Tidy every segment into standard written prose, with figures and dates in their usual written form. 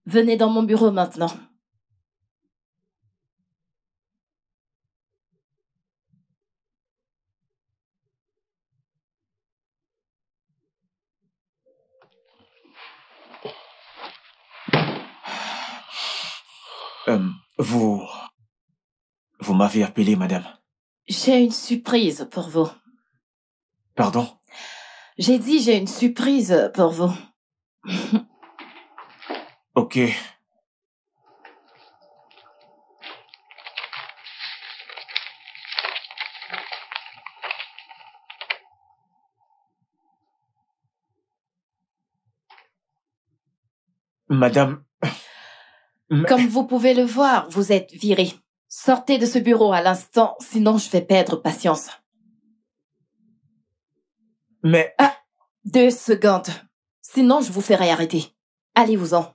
Venez dans mon bureau maintenant. Vous m'avez appelé, madame. J'ai une surprise pour vous. Pardon? J'ai dit j'ai une surprise pour vous. Ok. Madame... Comme vous pouvez le voir, vous êtes viré. Sortez de ce bureau à l'instant, sinon je vais perdre patience. Mais... Ah, 2 secondes. Sinon, je vous ferai arrêter. Allez-vous-en.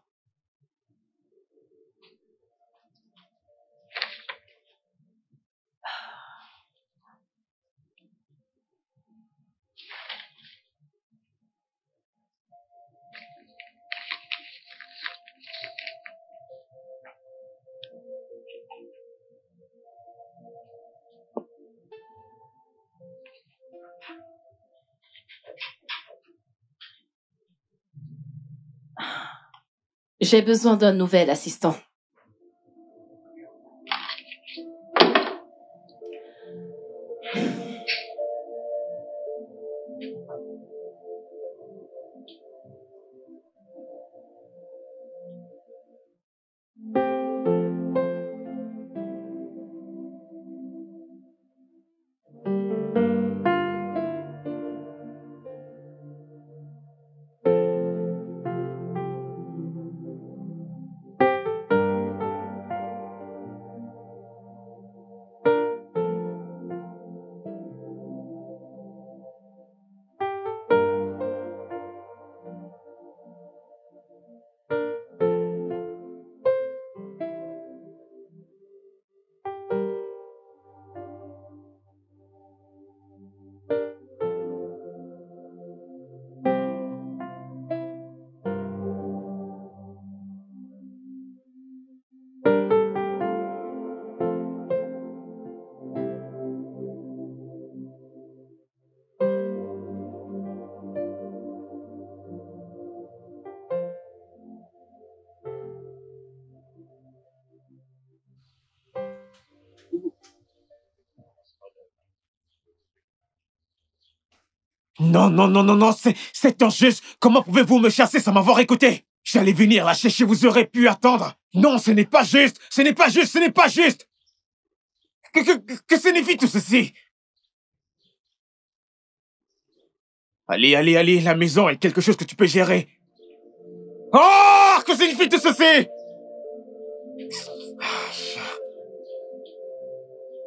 J'ai besoin d'un nouvel assistant. Non, non, non, non, non, c'est injuste. Comment pouvez-vous me chasser sans m'avoir écouté? J'allais venir la chercher, vous aurez pu attendre. Non, ce n'est pas juste. Ce n'est pas juste, ce n'est pas juste. Que signifie tout ceci? Allez, allez, allez, la maison est quelque chose que tu peux gérer. Oh, que signifie tout ceci?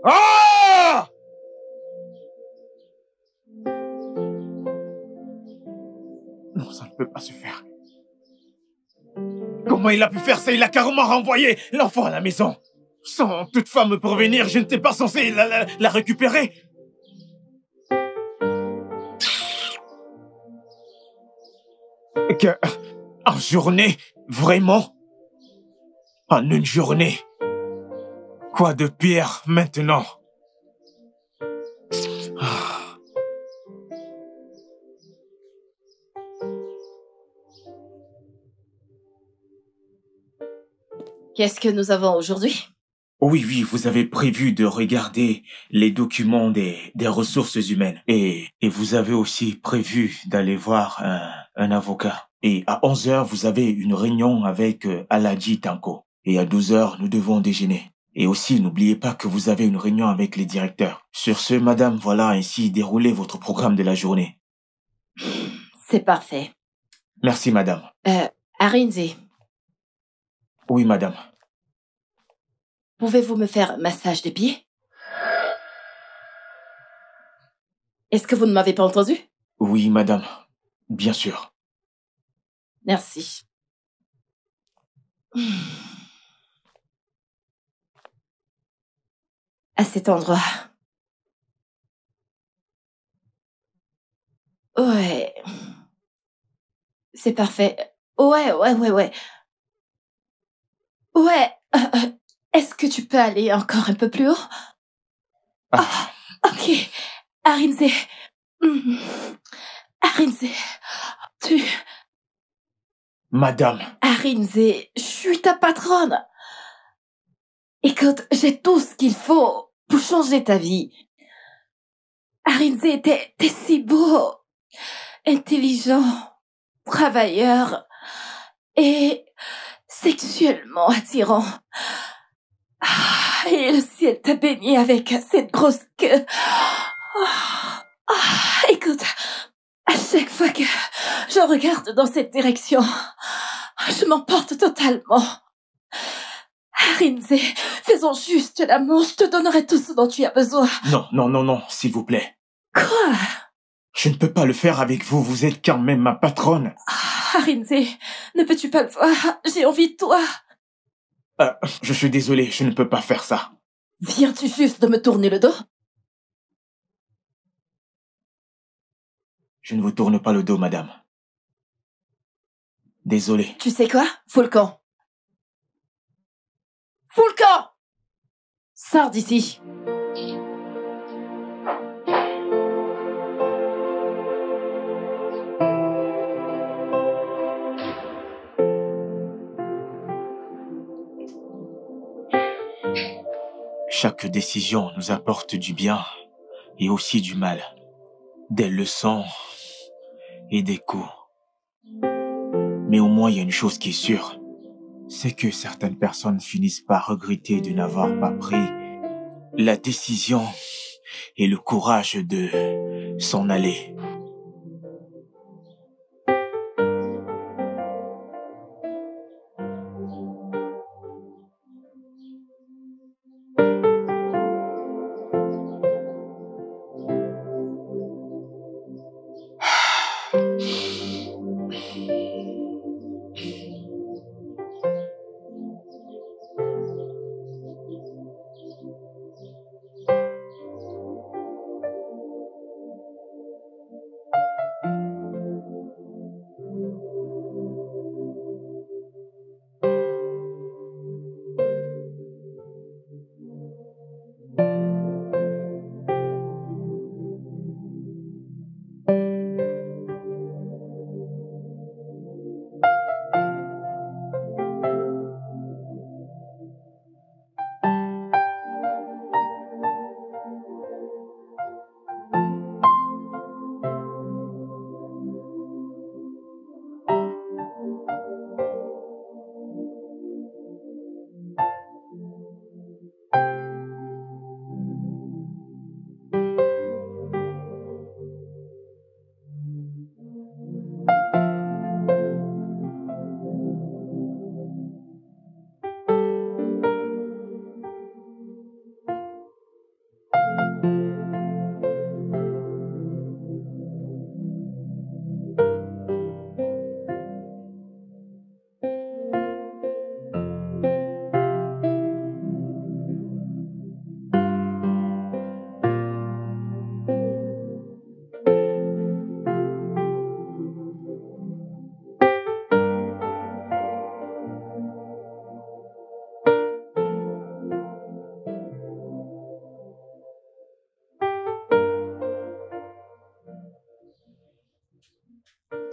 Oh! Non, ça ne peut pas se faire. Comment il a pu faire ça? Il a carrément renvoyé l'enfant à la maison. Sans toutefois me prévenir, je n'étais pas censé la récupérer. En journée? Vraiment? En une journée? Quoi de pire maintenant? Qu'est-ce que nous avons aujourd'hui? Oui, oui, vous avez prévu de regarder les documents des ressources humaines. Et vous avez aussi prévu d'aller voir un avocat. Et à 11 heures, vous avez une réunion avec Aladji Tanko. Et à 12 heures, nous devons déjeuner. Et aussi, n'oubliez pas que vous avez une réunion avec les directeurs. Sur ce, madame, voilà ainsi déroulé votre programme de la journée. C'est parfait. Merci, madame. Arinze, Oui, madame. pouvez-vous me faire un massage des pieds? Est-ce que vous ne m'avez pas entendu? Oui, madame. Bien sûr. Merci. À cet endroit. Ouais. C'est parfait. Ouais. Ouais, est-ce que tu peux aller encore un peu plus haut? Ok. Arinze. Arinze, tu... Madame. Arinze, je suis ta patronne. Écoute, j'ai tout ce qu'il faut pour changer ta vie. Arinze, t'es si beau, intelligent, travailleur et sexuellement attirant. Et le ciel t'a béni avec cette grosse queue. Écoute, à chaque fois que je regarde dans cette direction, je m'emporte totalement. Arinze, faisons juste l'amour, je te donnerai tout ce dont tu as besoin. Non, s'il vous plaît. Quoi? Je ne peux pas le faire avec vous, vous êtes quand même ma patronne. Arinze, ne peux-tu pas le voir? J'ai envie de toi. Je suis désolé, je ne peux pas faire ça. Viens-tu juste de me tourner le dos? Je ne vous tourne pas le dos, madame. Désolé. Tu sais quoi? Fous le camp. Fous le camp! Sors d'ici. Chaque décision nous apporte du bien et aussi du mal. Des leçons et des coups. Mais au moins, il y a une chose qui est sûre. C'est que certaines personnes finissent par regretter de n'avoir pas pris la décision et le courage de s'en aller.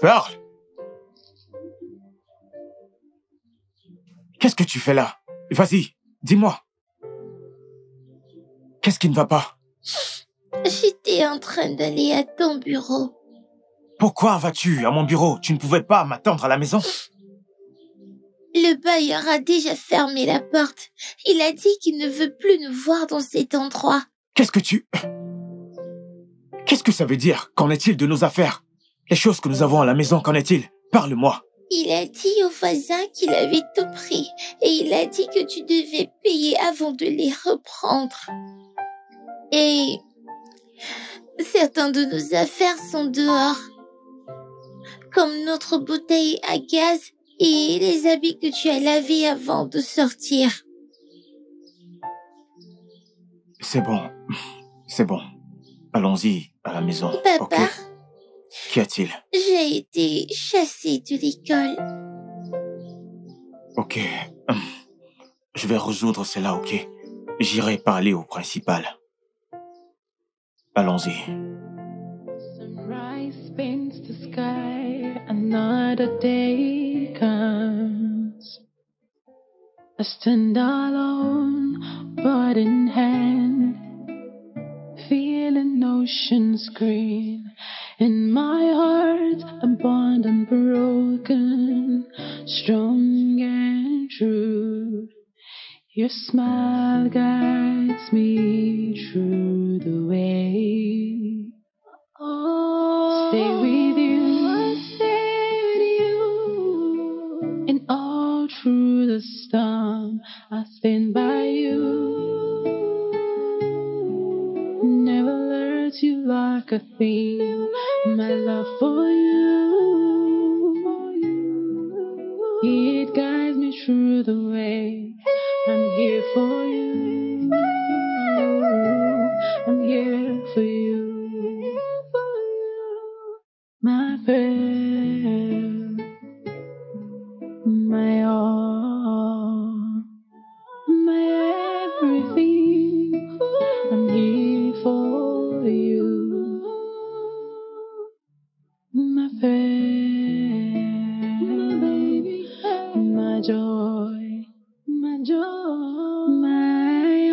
Pearl! Qu'est-ce que tu fais là? Vas-y, dis-moi. Qu'est-ce qui ne va pas? J'étais en train d'aller à ton bureau. Pourquoi vas-tu à mon bureau? Tu ne pouvais pas m'attendre à la maison? Le bailleur a déjà fermé la porte. Il a dit qu'il ne veut plus nous voir dans cet endroit. Qu'est-ce que ça veut dire? Qu'en est-il de nos affaires? Les choses que nous avons à la maison, qu'en est-il? Parle-moi. Il a dit au voisin qu'il avait tout pris et il a dit que tu devais payer avant de les reprendre. Et certains de nos affaires sont dehors, comme notre bouteille à gaz et les habits que tu as lavés avant de sortir. C'est bon. Allons-y à la maison. Papa, ok? Qu'y a-t-il? j'ai été chassée de l'école. Ok. je vais résoudre cela, ok? J'irai parler au principal. Allons-y. Sunrise paints the sky, another day comes. I stand alone, bird in hand, feeling ocean's green. In my heart, abundant, broken, strong and true. Your smile guides me through the way. Oh, stay with you, and all through the storm, I stand by you. Never let you like a thing. My love for you, it guides me through the way. I'm here for you. I'm here for you. My friend, my all, my everything. I'm here for you. My friend, my baby, my joy, my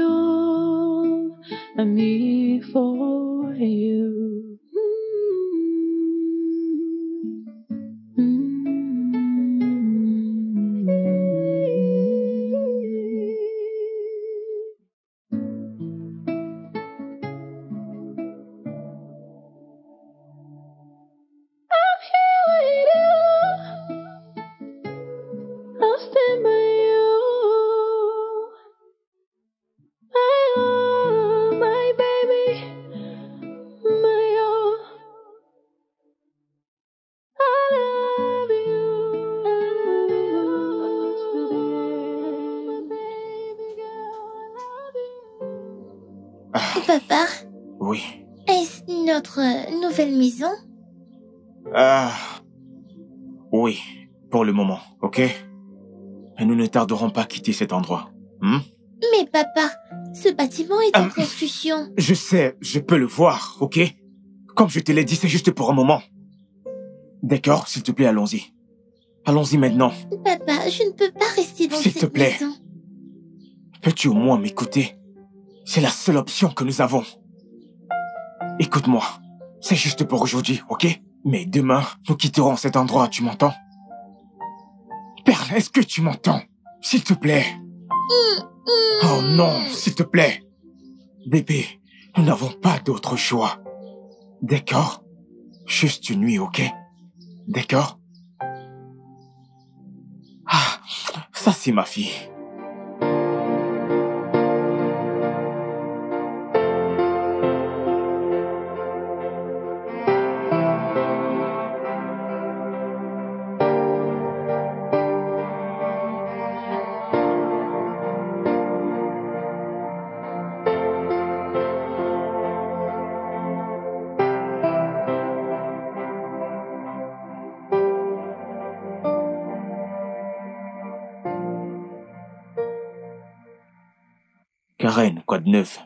all. I'm here for you. I'll stand by you. My all, my baby, my all. I love you. I love you. My baby girl, I love you. Papa, Oui. est-ce notre nouvelle maison? Oui, pour le moment, ok? Et nous ne tarderons pas à quitter cet endroit. Mais papa, ce bâtiment est en construction. Je sais, je peux le voir, ok? Comme je te l'ai dit, c'est juste pour un moment. D'accord, s'il te plaît, allons-y. Allons-y maintenant. Papa, je ne peux pas rester dans S'il te cette plaît. maison. Peux-tu au moins m'écouter? C'est la seule option que nous avons. Écoute-moi, c'est juste pour aujourd'hui, ok? Mais demain, nous quitterons cet endroit, tu m'entends? Perle, est-ce que tu m'entends? S'il te plaît. Oh non, s'il te plaît. Bébé, nous n'avons pas d'autre choix. D'accord? Juste une nuit, ok? D'accord? Ah, ça c'est ma fille. Karen, quoi de neuf?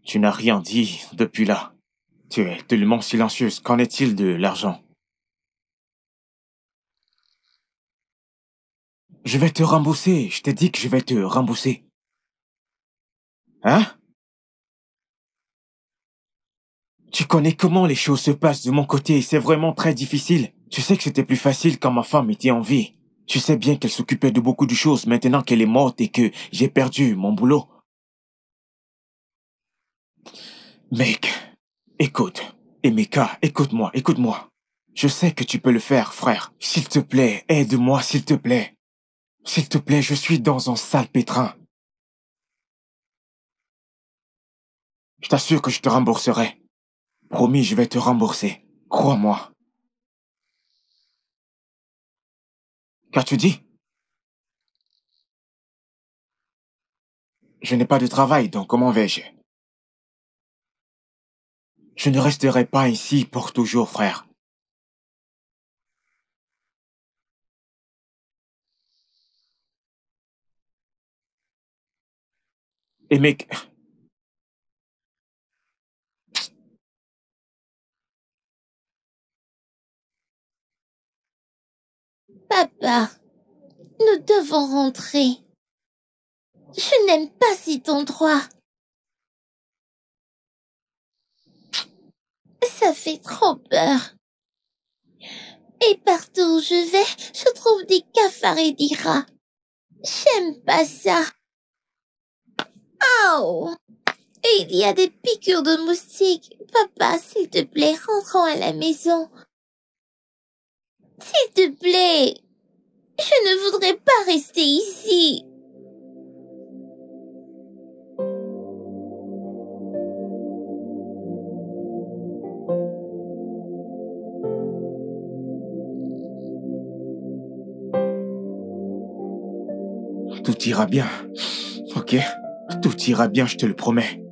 Tu n'as rien dit depuis là. Tu es tellement silencieuse. Qu'en est-il de l'argent? Je vais te rembourser. Je t'ai dit que je vais te rembourser. Hein? Tu connais comment les choses se passent de mon côté. C'est vraiment très difficile. Tu sais que c'était plus facile quand ma femme était en vie. Tu sais bien qu'elle s'occupait de beaucoup de choses maintenant qu'elle est morte et que j'ai perdu mon boulot. Mec, écoute. Emeka, écoute-moi, écoute-moi. Je sais que tu peux le faire, frère. S'il te plaît, aide-moi, s'il te plaît. S'il te plaît, je suis dans un sale pétrin. Je t'assure que je te rembourserai. Promis, je vais te rembourser. Crois-moi. Qu'as-tu dit? Je n'ai pas de travail, donc comment vais-je? Je ne resterai pas ici pour toujours, frère. Et mec... Papa, nous devons rentrer. Je n'aime pas cet endroit. Ça fait trop peur. Et partout où je vais, je trouve des cafards et des rats. J'aime pas ça. Oh! Et il y a des piqûres de moustiques. Papa, s'il te plaît, rentrons à la maison. S'il te plaît. Je ne voudrais pas rester ici. Tout ira bien, ok? Tout ira bien, je te le promets.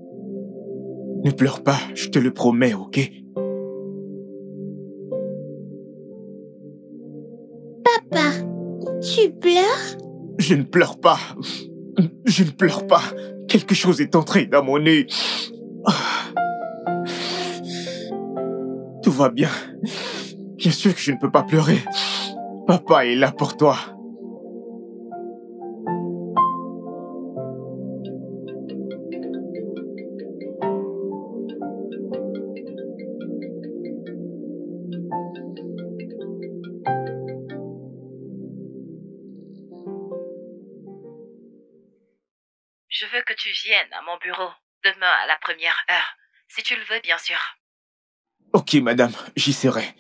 Ne pleure pas, je te le promets, ok? Papa, tu pleures? Je ne pleure pas. Je ne pleure pas. Quelque chose est entré dans mon nez. Tout va bien. Bien sûr que je ne peux pas pleurer. Papa est là pour toi. Je veux que tu viennes à mon bureau demain à la première heure, si tu le veux, bien sûr. Ok, madame, j'y serai.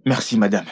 Merci, madame.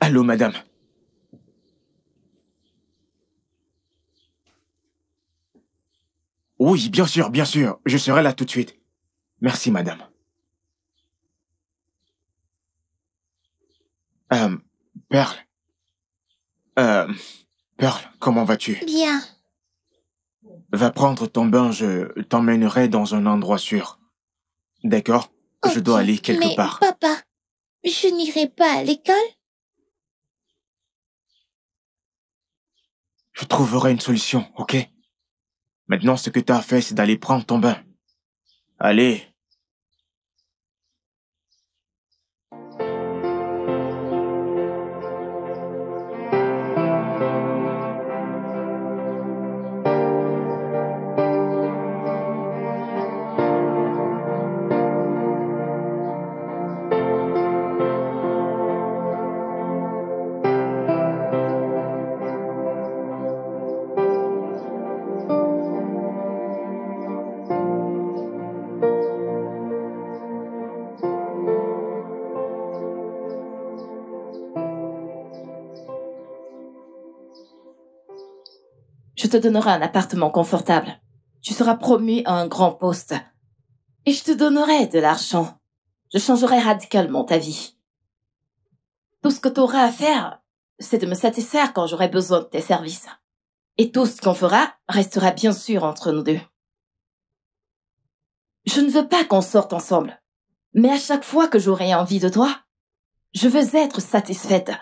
Allô, madame. Oui, bien sûr, je serai là tout de suite. Merci, madame. Pearl. Pearl, comment vas-tu? Bien. Va prendre ton bain, je t'emmènerai dans un endroit sûr. D'accord? Je dois aller quelque part. Mais papa, je n'irai pas à l'école? Je trouverai une solution, ok? Maintenant, ce que tu as fait, c'est d'aller prendre ton bain. Allez. Je te donnerai un appartement confortable. Tu seras promu à un grand poste. Et je te donnerai de l'argent. je changerai radicalement ta vie. Tout ce que tu auras à faire, c'est de me satisfaire quand j'aurai besoin de tes services. Et tout ce qu'on fera restera bien sûr entre nous deux. Je ne veux pas qu'on sorte ensemble, mais à chaque fois que j'aurai envie de toi, je veux être satisfaite.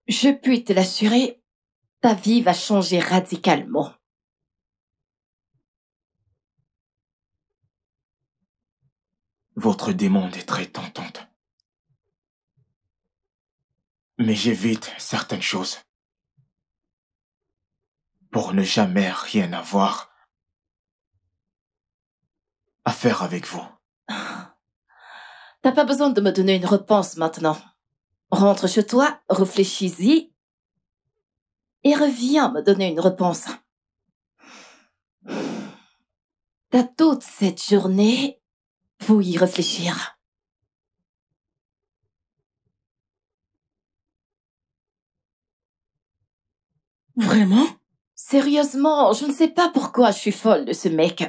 Je puis te l'assurer, ta vie va changer radicalement. Votre demande est très tentante. Mais j'évite certaines choses. Pour ne jamais rien avoir à faire avec vous. T'as pas besoin de me donner une réponse maintenant. Rentre chez toi, réfléchis-y et reviens me donner une réponse. T'as toute cette journée pour y réfléchir. Vraiment? Sérieusement, je ne sais pas pourquoi je suis folle de ce mec.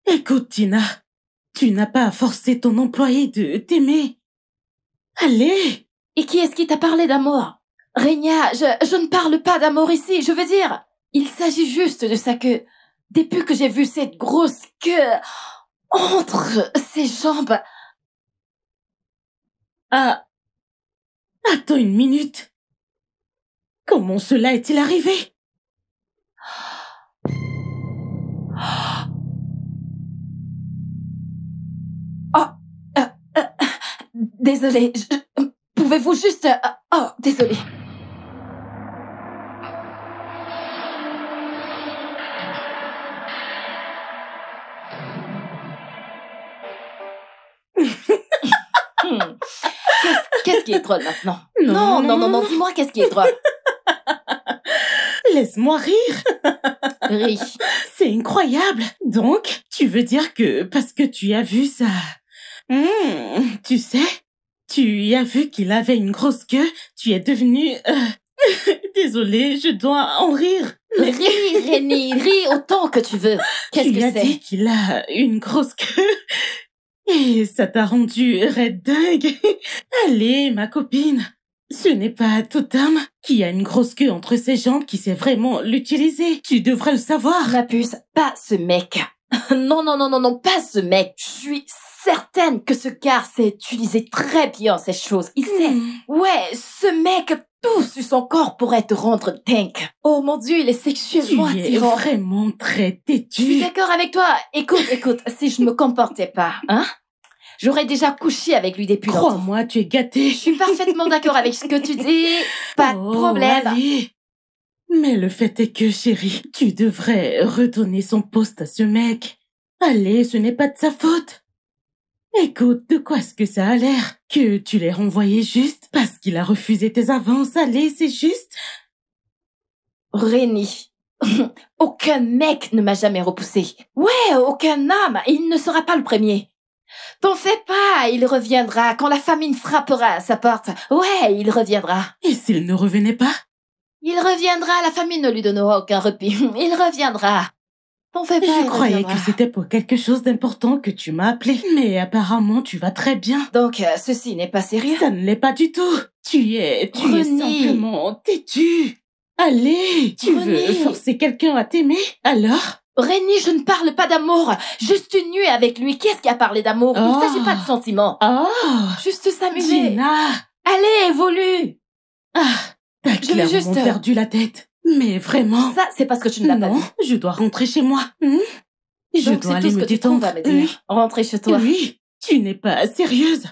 Écoute, Tina, tu n'as pas à forcer ton employé de t'aimer. Allez! Et qui est-ce qui t'a parlé d'amour? Régna, je ne parle pas d'amour ici, je veux dire, il s'agit juste de sa queue. Depuis que j'ai vu cette grosse queue entre ses jambes... Ah, attends une minute. Comment cela est-il arrivé? Désolée, pouvez-vous juste... oh, désolée. Qu'est-ce qui est drôle maintenant? Non, dis-moi qu'est-ce qui est drôle. Laisse-moi rire. Ris. C'est incroyable. Donc, tu veux dire que parce que tu as vu ça... tu sais, tu y as vu qu'il avait une grosse queue, tu es devenu... Désolée, je dois en rire. Ris, Rémi, ris autant que tu veux. Qu'est-ce que Tu as c'est? dit qu'il a une grosse queue et ça t'a rendu raide dingue. Allez, ma copine, ce n'est pas tout homme qui a une grosse queue entre ses jambes qui sait vraiment l'utiliser. Tu devrais le savoir. Ma puce, pas ce mec. Non, pas ce mec. Je suis certaine que ce gars sait utiliser très bien ces choses. Il sait. Ouais, ce mec tout sur son corps pourrait te rendre dingue. Oh mon Dieu, il est sexuellement Tu es attirant. vraiment très Je suis têtu. d'accord avec toi. Écoute, si je me comportais pas, j'aurais déjà couché avec lui depuis longtemps. Crois-moi, tu es gâté. Je suis parfaitement d'accord avec ce que tu dis. Pas de problème. Allez. Mais le fait est que, chérie, tu devrais redonner son poste à ce mec. Allez, ce n'est pas de sa faute. Écoute, de quoi est-ce que ça a l'air? Que tu l'aies renvoyé juste parce qu'il a refusé tes avances. Allez, c'est juste. Rémi, aucun mec ne m'a jamais repoussé. Ouais, aucun homme. Il ne sera pas le premier. T'en fais pas, il reviendra quand la famine frappera à sa porte. Ouais, il reviendra. Et s'il ne revenait pas? Il reviendra, la famine ne lui donnera aucun répit. Il reviendra. T'en fais pas, Je il croyais reviendra. que c'était pour quelque chose d'important que tu m'as appelé. Mais apparemment, tu vas très bien. Donc, ceci n'est pas sérieux. Ça ne l'est pas du tout. Tu es René. simplement têtu. Allez, tu René. veux forcer quelqu'un à t'aimer? Alors? Rémi, je ne parle pas d'amour. Juste une nuit avec lui. Qui est-ce qui a parlé d'amour? Il ne Oh. s'agit pas de sentiments. Oh, Juste s'amuser. Gina. Allez, évolue. Ah, t'as Je vais clairement juste- perdu la tête. Mais vraiment. Ça, c'est parce que tu ne l'as pas Non, vu. je dois rentrer chez moi. Je Donc, dois c'est tout aller ce me que tu trouves détendre. à me dire. Rentrer chez toi. Oui, tu n'es pas sérieuse.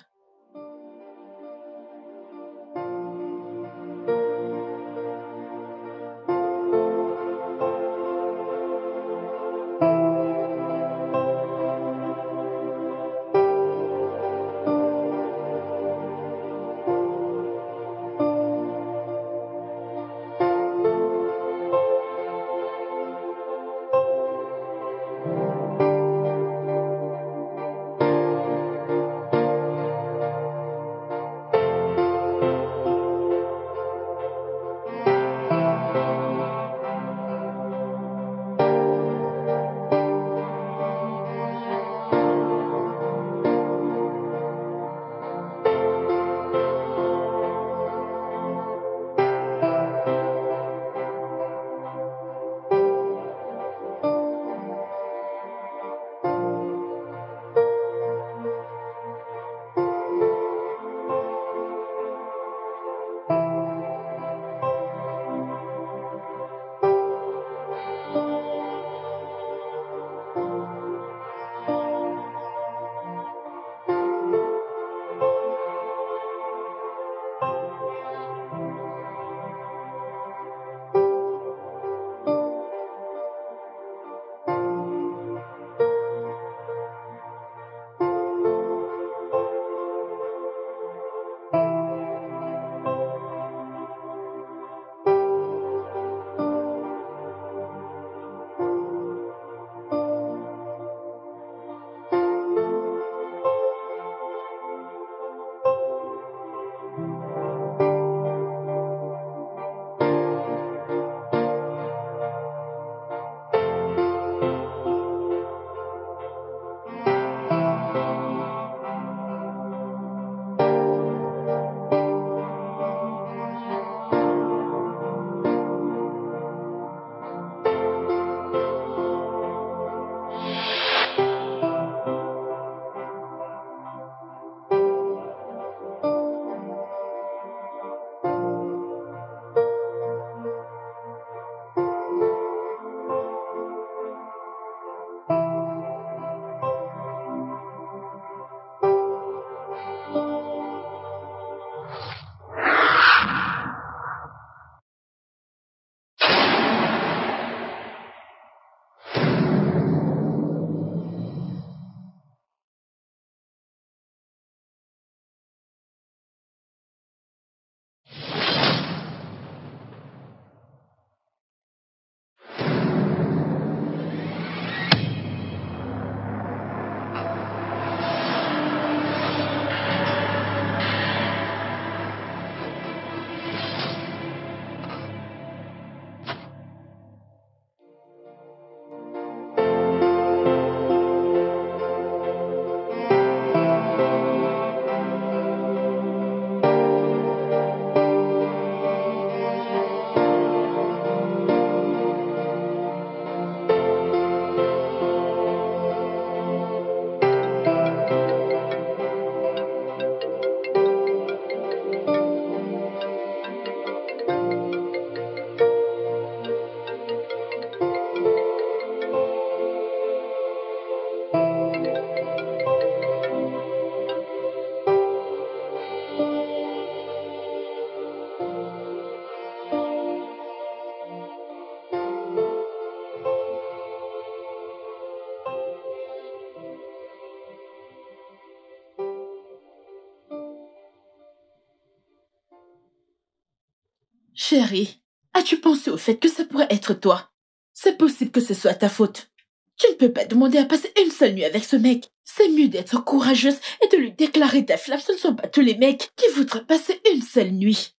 Chérie, as-tu pensé au fait que ça pourrait être toi? C'est possible que ce soit ta faute. Tu ne peux pas demander à passer une seule nuit avec ce mec. C'est mieux d'être courageuse et de lui déclarer ta flamme. Ce ne sont pas tous les mecs qui voudraient passer une seule nuit.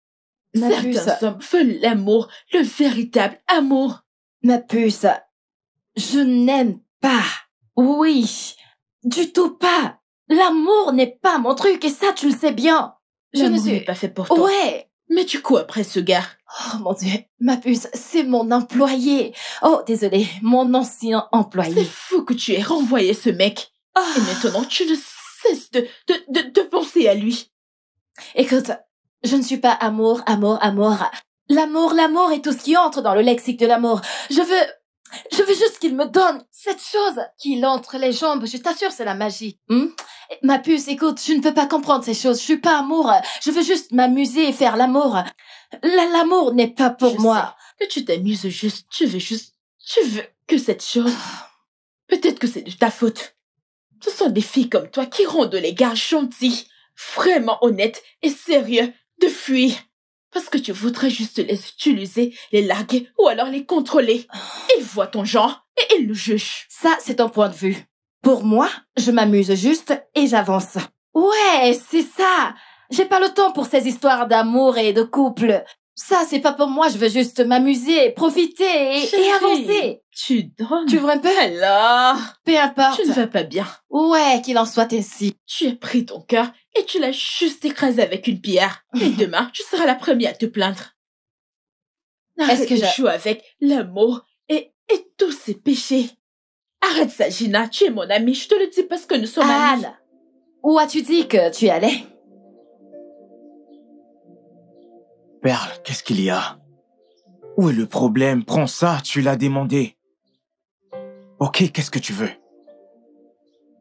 Ma puce. Certains hommes veulent l'amour, le véritable amour. Ma puce, je n'aime pas. Oui, du tout pas. L'amour n'est pas mon truc et ça, tu le sais bien. Je ne L'amour suis n'est pas fait pour toi. Ouais. Mais tu cours après ce gars. Oh mon Dieu, ma puce, c'est mon employé. Oh, désolé, mon ancien C'est employé. fou que tu aies renvoyé ce mec. Oh. Et maintenant, tu ne cesses de penser à lui. Écoute, je ne suis pas amour. L'amour est tout ce qui entre dans le lexique de l'amour. Je veux juste qu'il me donne cette chose qu'il entre les jambes. Je t'assure, c'est la magie. Ma puce, écoute, je ne peux pas comprendre ces choses. Je suis pas amour. Je veux juste m'amuser et faire l'amour. L'amour n'est pas pour Je moi. sais que tu t'amuses juste. Tu veux que cette chose. Peut-être que c'est de ta faute. Ce sont des filles comme toi qui rendent les gars gentils, vraiment honnêtes et sérieux de fuir. Parce que tu voudrais juste les utiliser, les larguer ou alors les contrôler. Ils voient ton genre et ils le jugent. Ça, c'est ton point de vue. Pour moi, je m'amuse juste et j'avance. Ouais, c'est ça. J'ai pas le temps pour ces histoires d'amour et de couple. Ça, c'est pas pour moi. Je veux juste m'amuser, profiter et Chérie, avancer. Tu donnes. Tu veux un peu? Alors, Peu importe. tu ne vas pas bien. Ouais, qu'il en soit ainsi. Tu as pris ton cœur et tu l'as juste écrasé avec une pierre. Et demain, tu seras la première à te plaindre. Arrête que de je- jouer avec l'amour et tous ses péchés. Arrête ça, Gina. Tu es mon amie. Je te le dis parce que nous sommes amis. Anne, où as-tu dit que tu allais? Perle, qu'est-ce qu'il y a? Où est le problème? Prends ça, tu l'as demandé. Ok, qu'est-ce que tu veux?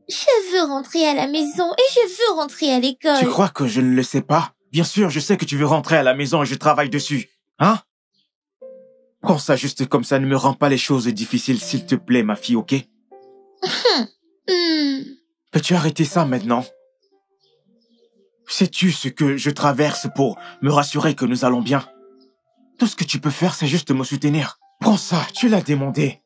Je veux rentrer à la maison et je veux rentrer à l'école. Tu crois que je ne le sais pas? Bien sûr, je sais que tu veux rentrer à la maison et je travaille dessus. Hein? Prends ça juste comme ça, ne me rends pas les choses difficiles, s'il te plaît, ma fille, ok? Peux-tu arrêter ça maintenant? Sais-tu ce que je traverse pour me rassurer que nous allons bien? Tout ce que tu peux faire, c'est juste me soutenir. Prends ça, tu l'as demandé.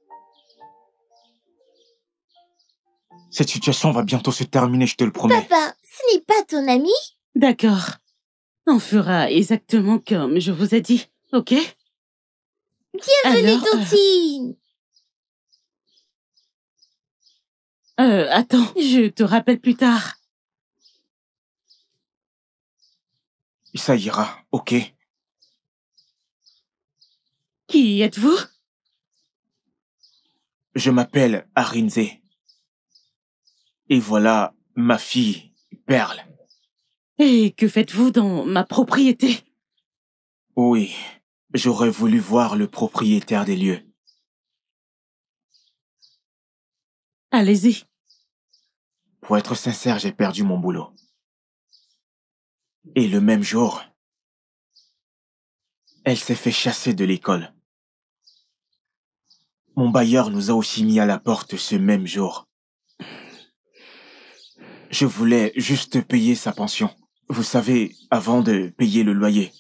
Cette situation va bientôt se terminer, je te le promets. Papa, ce n'est pas ton ami? D'accord. On fera exactement comme je vous ai dit, ok? Bienvenue, Alors, Tontine. Attends, je te rappelle plus tard. Ça ira, ok? Qui êtes-vous? Je m'appelle Arinze. Et voilà ma fille, Perle. Et que faites-vous dans ma propriété? Oui, j'aurais voulu voir le propriétaire des lieux. Allez-y. Pour être sincère, j'ai perdu mon boulot. Et le même jour, elle s'est fait chasser de l'école. Mon bailleur nous a aussi mis à la porte ce même jour. Je voulais juste payer sa pension. Vous savez, avant de payer le loyer.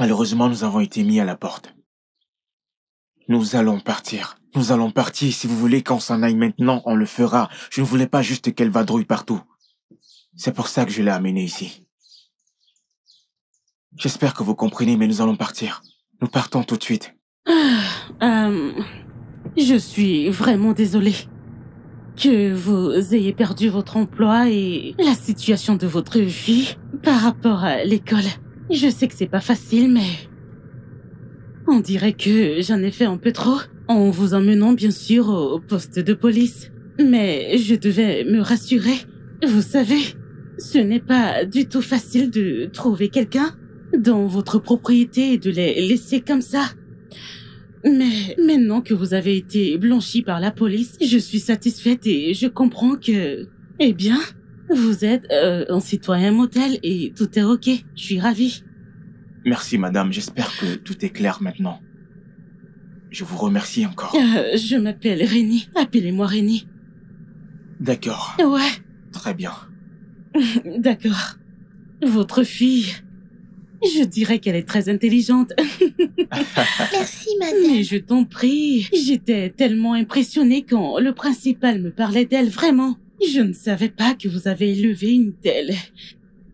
Malheureusement, nous avons été mis à la porte. Nous allons partir. Nous allons partir. Si vous voulez qu'on s'en aille maintenant, on le fera. Je ne voulais pas juste qu'elle vadrouille partout. C'est pour ça que je l'ai amenée ici. J'espère que vous comprenez, mais nous allons partir. Nous partons tout de suite. Je suis vraiment désolée que vous ayez perdu votre emploi et la situation de votre vie par rapport à l'école. Je sais que c'est pas facile, mais on dirait que j'en ai fait un peu trop en vous emmenant bien sûr au poste de police. Mais je devais me rassurer. Vous savez, ce n'est pas du tout facile de trouver quelqu'un dans votre propriété et de les laisser comme ça. Mais maintenant que vous avez été blanchi par la police, je suis satisfaite et je comprends que, eh bien, vous êtes un citoyen modèle et tout est ok. Je suis ravie. Merci, madame. J'espère que tout est clair maintenant. Je vous remercie encore. Je m'appelle Rénie. Appelez-moi Rénie. D'accord. Ouais, Très bien. d'accord. Votre fille Je dirais qu'elle est très intelligente. Merci, madame. Mais je t'en prie, j'étais tellement impressionnée quand le principal me parlait d'elle, vraiment. Je ne savais pas que vous avez élevé une telle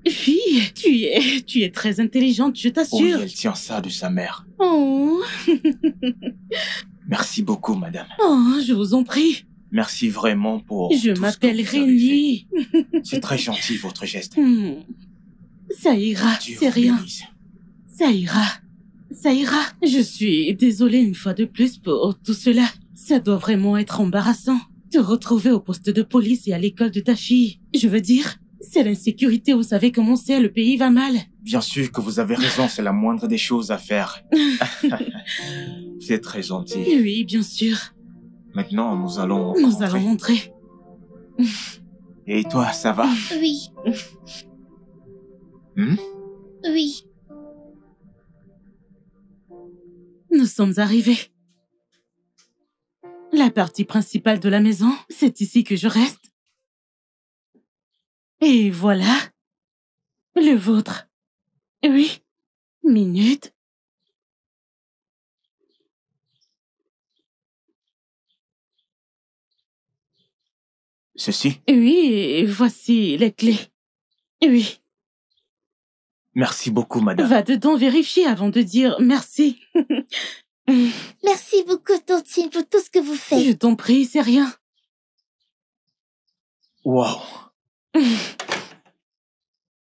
fille. Tu es très intelligente, je Oui, t'assure. elle tient ça de sa mère. Oh, Merci beaucoup, madame. oh, je vous en prie. Merci vraiment pour Je tout ce m'appelle que vous avez Rénie. fait. C'est très gentil, votre geste. Ça ira, Dieu c'est vous rien. bénisse. Ça ira. Ça ira. Je suis désolée une fois de plus pour tout cela. Ça doit vraiment être embarrassant. Te retrouver au poste de police et à l'école de ta fille. Je veux dire, c'est l'insécurité, vous savez comment c'est, le pays va mal. Bien sûr que vous avez raison, c'est la moindre des choses à faire. Vous êtes très gentil. Oui, bien sûr. Maintenant, nous allons Nous rentrer. allons rentrer. Et toi, ça va? Oui, Hmm? oui. Nous sommes arrivés. La partie principale de la maison, c'est ici que je reste. Et voilà. Le vôtre. Oui. Minute. Ceci? Oui, et voici les clés. Oui. Merci beaucoup, madame. Va dedans vérifier avant de dire merci. Merci beaucoup, Tantine, pour tout ce que vous faites. Je t'en prie, c'est rien. Wow.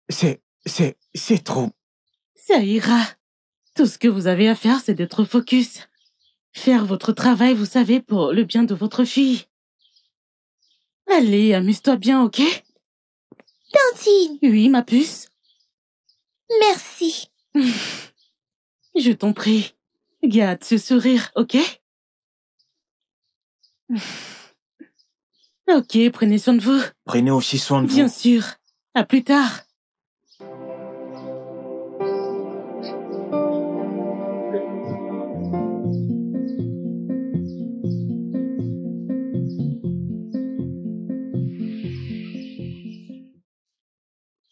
C'est trop. Ça ira. Tout ce que vous avez à faire, c'est d'être focus. Faire votre travail, vous savez, pour le bien de votre fille. Allez, amuse-toi bien, ok? Tantine, Oui, ma puce. merci. Je t'en prie. Garde ce sourire, ok? Ok, prenez soin de vous. Prenez aussi soin de vous. Bien sûr. À plus tard.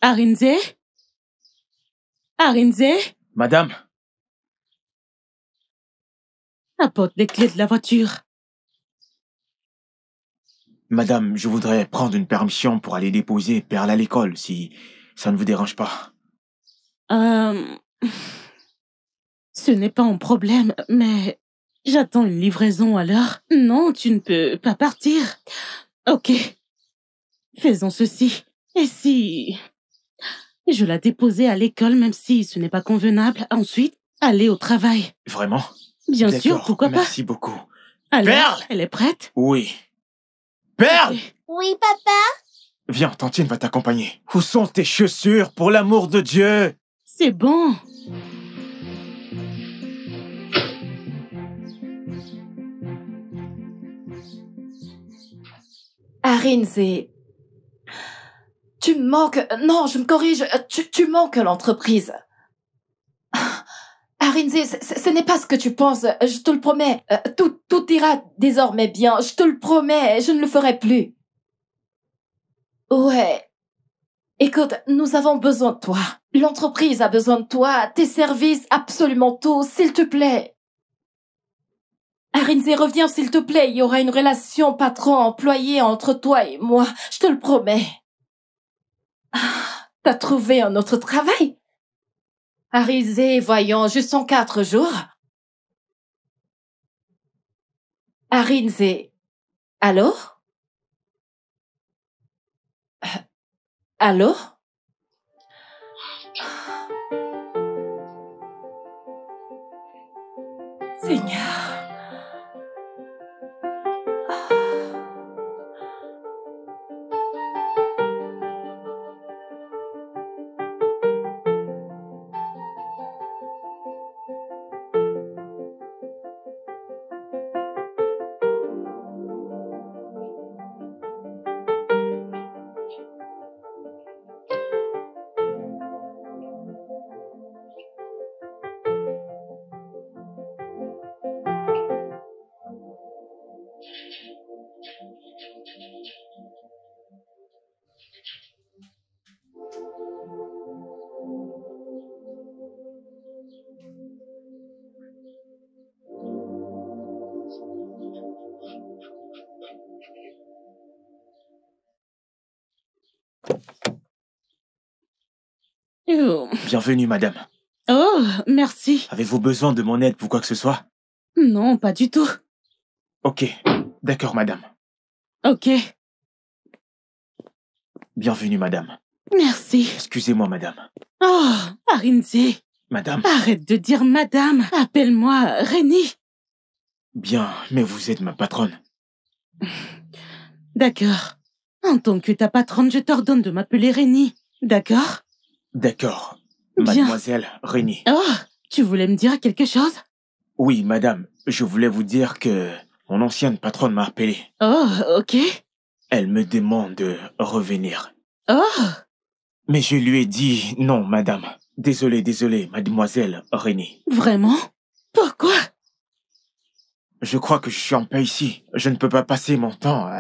Arinze? Arinze? Madame, Apporte les clés de la voiture. madame, je voudrais prendre une permission pour aller déposer Perle à l'école, si ça ne vous dérange pas. Ce n'est pas un problème, mais j'attends une livraison alors. Non, tu ne peux pas partir. Ok. Faisons ceci. Et si je la déposais à l'école, même si ce n'est pas convenable, ensuite, aller au travail. Vraiment? Bien sûr, D'accord, pourquoi pas? Merci beaucoup. Alors, Perle! elle est prête? Oui. Perle! Ok. Oui, papa? Viens, Tantine va t'accompagner. Où sont tes chaussures, pour l'amour de Dieu? C'est bon. Arinze, tu manques... Non, je me corrige. Tu manques à l'entreprise. Arinze, ce n'est pas ce que tu penses. Je te le promets. Tout ira désormais bien. Je te le promets. Je ne le ferai plus. Ouais. Écoute, nous avons besoin de toi. L'entreprise a besoin de toi. Tes services, absolument tout. S'il te plaît. Arinze, reviens s'il te plaît. Il y aura une relation patron-employé entre toi et moi. Je te le promets. T'as trouvé un autre travail? Arinze, voyons, juste en 4 jours. Arinze, allô? Allô? Seigneur. Oh, Bienvenue, madame. oh, merci. Avez-vous besoin de mon aide pour quoi que ce soit? Non, pas du tout. Ok, d'accord, madame. Ok, Bienvenue, madame. merci. Excusez-moi, madame. Oh, Arinze, Madame? arrête de dire madame. Appelle-moi Rénie. Bien, mais vous êtes ma patronne. D'accord. En tant que ta patronne, je t'ordonne de m'appeler Rénie. D'accord? D'accord. Bien. Mademoiselle Rénie. Oh, tu voulais me dire quelque chose? Oui, madame, je voulais vous dire que mon ancienne patronne m'a appelé. Oh, ok. Elle me demande de revenir. Oh, Mais je lui ai dit non, madame. Désolé, mademoiselle Rénie. vraiment? Pourquoi? Je crois que je suis en paix ici. Je ne peux pas passer mon temps à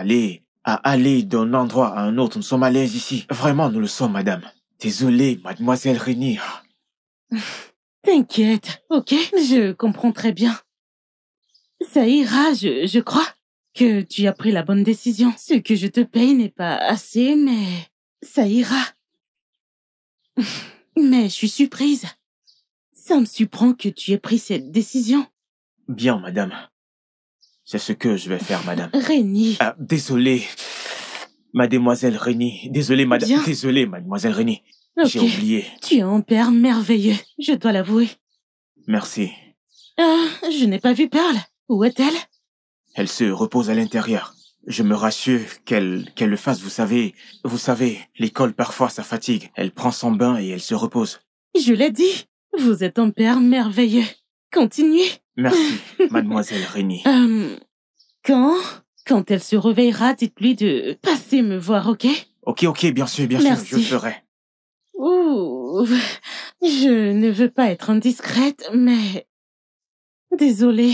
aller d'un endroit à un autre. Nous sommes à l'aise ici. Vraiment, nous le sommes, madame. Désolé, mademoiselle Rénie. T'inquiète, ok? Je comprends très bien. Ça ira, je crois que tu as pris la bonne décision. Ce que je te paye n'est pas assez, mais ça ira. Mais je suis surprise. Ça me surprend que tu aies pris cette décision. Bien, madame. C'est ce que je vais faire, madame. Rénie. Ah, désolé, mademoiselle Rénie. Désolé, Bien. Désolé, mademoiselle Rénie. Ok. J'ai oublié. Tu es un père merveilleux, je dois l'avouer. Merci. Ah, je n'ai pas vu Pearl. Où est-elle? Elle se repose à l'intérieur. Je me rassure qu'elle le fasse, vous savez, l'école parfois ça fatigue. Elle prend son bain et elle se repose. Je l'ai dit, vous êtes un père merveilleux. Continuez. Merci, mademoiselle Rénie. Quand elle se réveillera, dites-lui de passer me voir, ok? Ok, bien sûr, Merci. je le ferai. Ouh, je ne veux pas être indiscrète, mais... Désolée.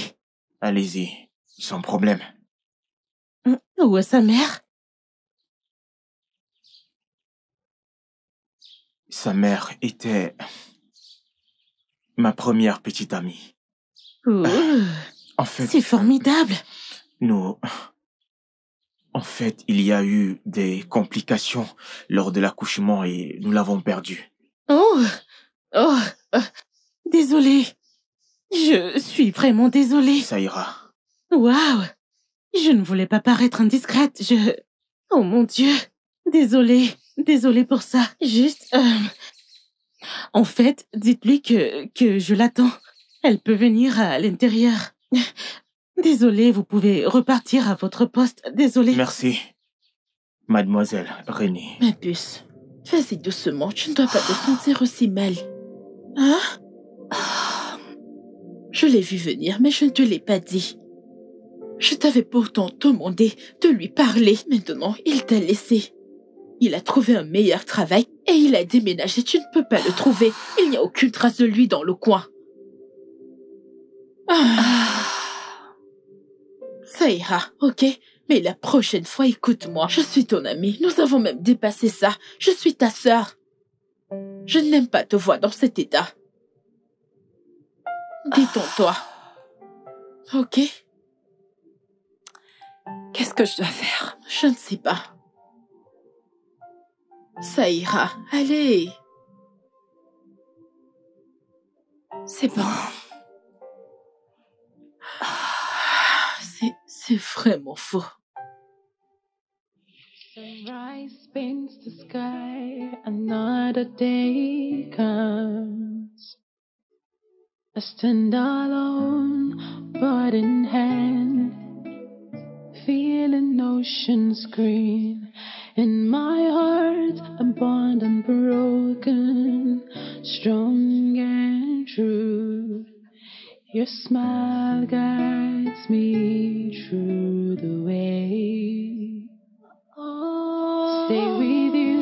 Allez-y, sans problème. Où est sa mère? Sa mère était ma première petite amie. Ouh, En fait, c'est formidable. En fait, il y a eu des complications lors de l'accouchement et nous l'avons perdue. Oh, oh, désolée. Je suis vraiment désolée. Ça ira. Waouh, je ne voulais pas paraître indiscrète. Oh mon Dieu, désolée pour ça. Juste, en fait, dites-lui que je l'attends. Elle peut venir à l'intérieur. Désolée, vous pouvez repartir à votre poste. Désolée. Merci, mademoiselle Rénie. Ma puce, vas-y doucement, tu ne dois pas te sentir aussi mal. Hein? Je l'ai vu venir, mais je ne te l'ai pas dit. Je t'avais pourtant demandé de lui parler. Maintenant, il t'a laissé. Il a trouvé un meilleur travail et il a déménagé. Tu ne peux pas le trouver. Il n'y a aucune trace de lui dans le coin. Ça ira, ok? Mais la prochaine fois, écoute-moi. Je suis ton amie. Nous avons même dépassé ça. Je suis ta sœur. Je n'aime pas te voir dans cet état. Détends-toi. Ok? Qu'est-ce que je dois faire? Je ne sais pas. Ça ira. Allez. C'est bon. C'est vraiment faux. Sunrise paints the sky, another day comes. I stand alone, bird in hand, feeling ocean's green. In my heart, I'm bond unbroken, strong and true. Your smile guides me through the way. Stay with you,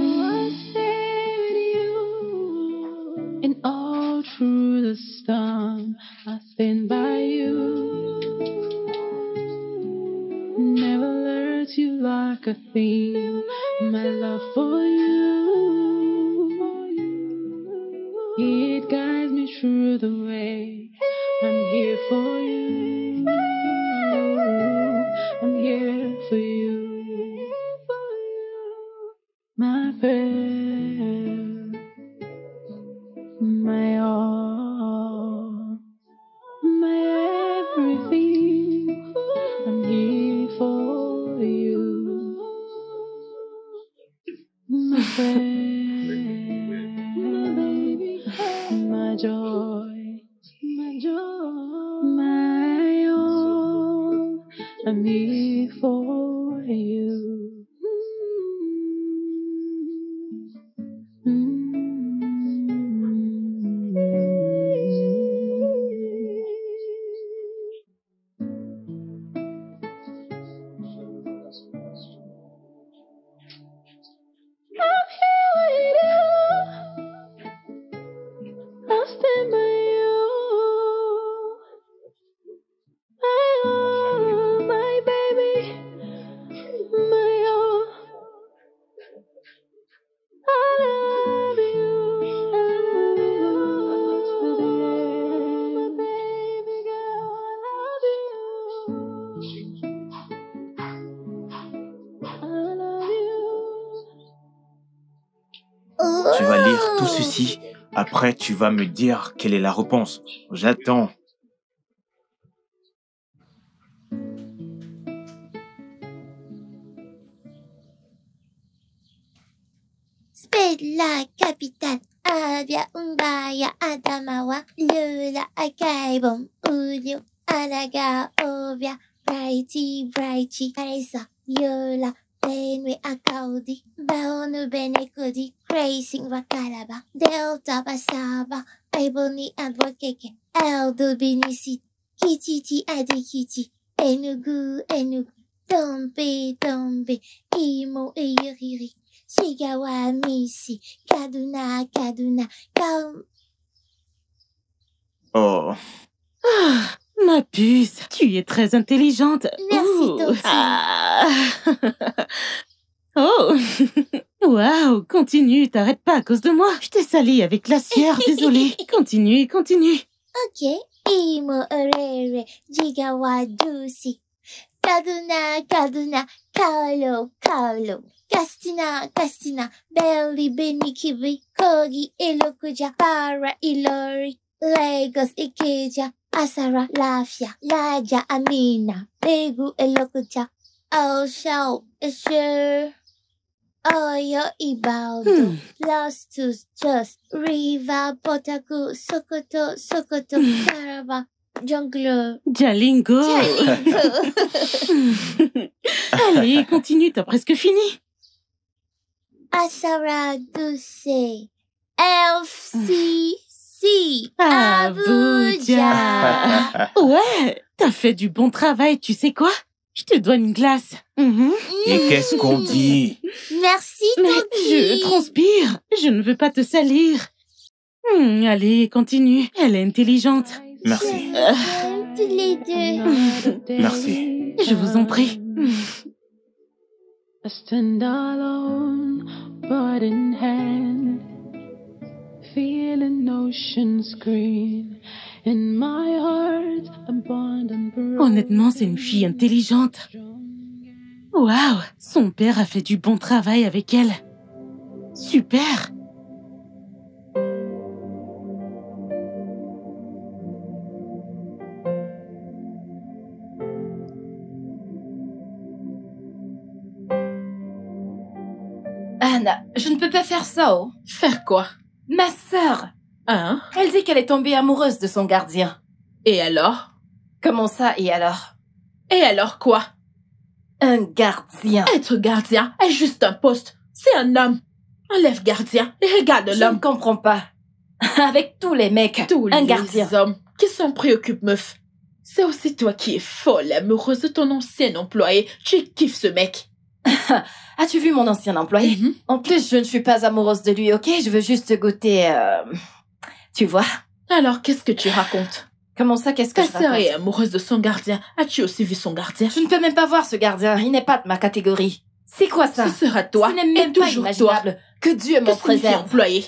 and all through the storm, I stand by you. Never let you like a thing, my love for you. It guides me through the way. I'm here for you. I'm here for you. My prayer. friend, my joy, my all. I'm here for you. I'll stand by you. My all, my baby, my all. I love you. My baby girl, I love you. Tu vas lire tout ceci. Après, tu vas me dire quelle est la réponse. J'attends. Spade la capitale, Avia Umbaya Adamawa, Lula Akaibom, Ulio, Alaga Ovia, Brighty, Aresa, Yola, Benwe Akaudi, Baonu Benekodi, Racing Wakalaba, Delta Basaba, Ebony Advocate, Eldo Benisit, Kititi Adikiti, Enugu, Dombe, Imo Eyuriri. Shigawa Mishi, Kaduna, Oh, Ma puce, tu es très intelligente. Merci, Ouh. toi aussi. Ah. Oh. Waouh, continue, t'arrêtes pas à cause de moi. Je t'ai sali avec la sueur, désolée. Continue. Ok. Imo Orere, Jigawa Dusi. Kaduna, Kaolo. Castina, Belly, Benikibi, Kogi, Elokuja, Para, Ilori, Lagos, Ikeja, Asara, Lafia, Laja, Amina, Begu, Elokuja, Oshao, Esher, Oyo, Ibaldo, Lastus, Just, Riva, Potaku, Sokoto, Karaba, Jungler, Jalingo. Allez, continue, t'as presque fini. Asara, Duse, LCC, Abuja. Abuja. Ouais, t'as fait du bon travail, tu sais quoi? Je te dois une glace. et qu'est-ce qu'on dit? Merci, Mais Toby. je transpire, je ne veux pas te salir. Allez, continue, elle est intelligente. Merci. Tous les deux. Merci. Je vous en prie. I stand alone, but in hand, feeling ocean's green. In my heart, I'm bond and broken. Honnêtement, c'est une fille intelligente. Waouh, son père a fait du bon travail avec elle. Super. Anna, je ne peux pas faire ça, oh. Faire quoi? Ma sœur, Hein? elle dit qu'elle est tombée amoureuse de son gardien. Et alors? Comment ça, et alors? Et alors quoi? Un gardien. Être gardien est juste un poste. C'est un homme. Enlève gardien et regarde Je ne l'homme. comprends pas. Avec tous les mecs, Tous un les gardien. hommes qui s'en préoccupent, meuf. C'est aussi toi qui es folle amoureuse de ton ancien employé. Tu kiffes ce mec. As-tu vu mon ancien employé? En plus, je ne suis pas amoureuse de lui, ok? Je veux juste goûter, tu vois? Alors, qu'est-ce que tu racontes? Comment ça, qu'est-ce que Ta je sœur raconte? est amoureuse de son gardien. As-tu aussi vu son gardien? Je ne peux même pas voir ce gardien, il n'est pas de ma catégorie. C'est quoi ça? Ce sera toi. Ce n'est même et pas toujours imaginable. Que Dieu toi. m'en Que signifie préserve. employé?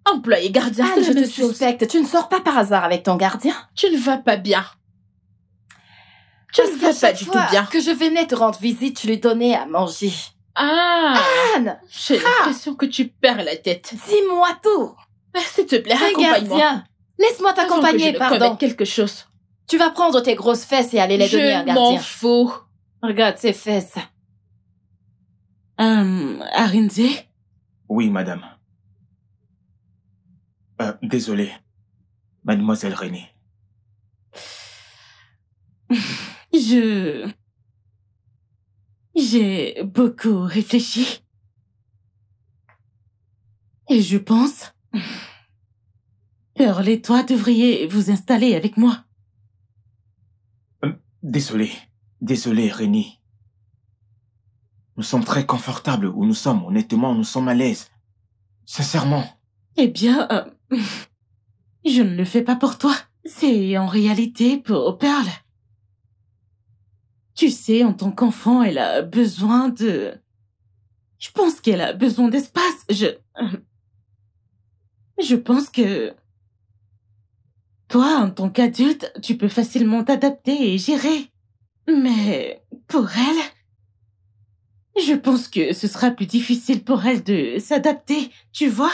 Employé, gardien, Anne, c'est je la te même chose. suspecte, tu ne sors pas par hasard avec ton gardien? Tu ne vas pas bien. Tu ne vas pas Chaque du tout fois bien. que je venais te rendre visite, tu lui donnais à manger. Ah! Anne, J'ai l'impression que tu perds la tête. dis-moi tout. S'il te plaît, Un accompagne-moi. gardien. Laisse-moi Avant que t'accompagner, je ne pardon. commette quelque chose. Tu vas prendre tes grosses fesses et aller les donner à un Je m'en gardien. fous. Regarde ces fesses. Arinze, Oui, madame. Désolé, mademoiselle Renée. J'ai beaucoup réfléchi. Et je pense... Pearl et toi devriez vous installer avec moi. Désolé, Renée. Nous sommes très confortables où nous sommes. Honnêtement, nous sommes à l'aise. Sincèrement. Eh bien, je ne le fais pas pour toi. C'est en réalité pour Pearl. Tu sais, en tant qu'enfant, elle a besoin de... Je pense qu'elle a besoin d'espace. Je pense que... Toi, en tant qu'adulte, tu peux facilement t'adapter et gérer. Mais pour elle, je pense que ce sera plus difficile pour elle de s'adapter, tu vois?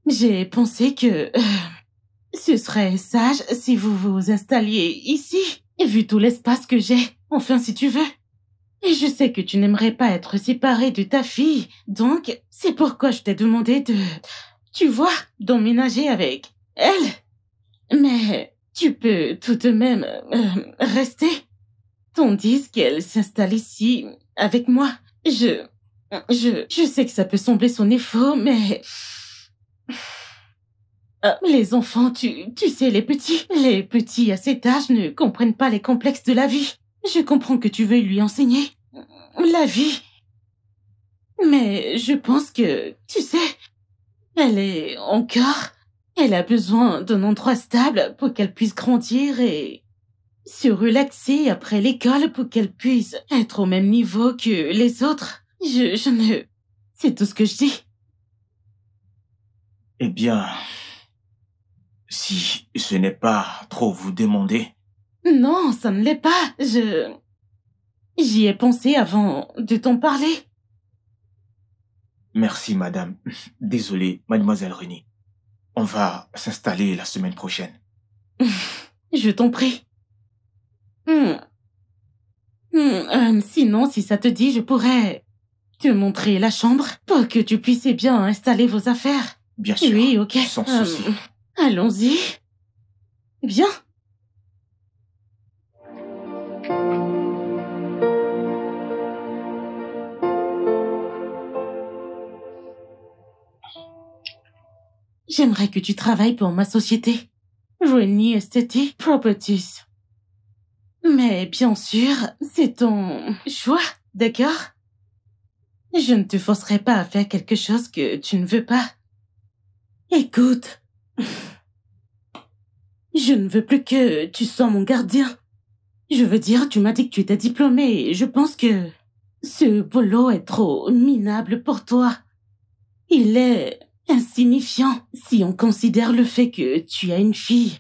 J'ai pensé que ce serait sage si vous vous installiez ici, vu tout l'espace que j'ai, enfin si tu veux. Et je sais que tu n'aimerais pas être séparée de ta fille, donc c'est pourquoi je t'ai demandé de, tu vois, d'emménager avec elle. Mais tu peux tout de même rester, tandis qu'elle s'installe ici avec moi. Je sais que ça peut sembler sonner faux, mais... les enfants, tu sais, les petits à cet âge ne comprennent pas les complexes de la vie. Je comprends que tu veux lui enseigner la vie. Mais je pense que, tu sais, elle a besoin d'un endroit stable pour qu'elle puisse grandir et se relaxer après l'école pour qu'elle puisse être au même niveau que les autres. C'est tout ce que je dis. Eh bien, si ce n'est pas trop vous demander... Non, ça ne l'est pas. J'y ai pensé avant de t'en parler. Merci, madame. Désolé, mademoiselle Renée. On va s'installer la semaine prochaine. Je t'en prie. Sinon, si ça te dit, je pourrais te montrer la chambre pour que tu puisses bien installer vos affaires. Bien sûr. Oui, ok. Sans souci. Allons-y. Viens. J'aimerais que tu travailles pour ma société, Renée Aesthetic Properties. Mais bien sûr, c'est ton choix, d'accord? Je ne te forcerai pas à faire quelque chose que tu ne veux pas. Écoute, je ne veux plus que tu sois mon gardien. Je veux dire, tu m'as dit que tu étais diplômée et je pense que ce boulot est trop minable pour toi. Il est insignifiant si on considère le fait que tu as une fille.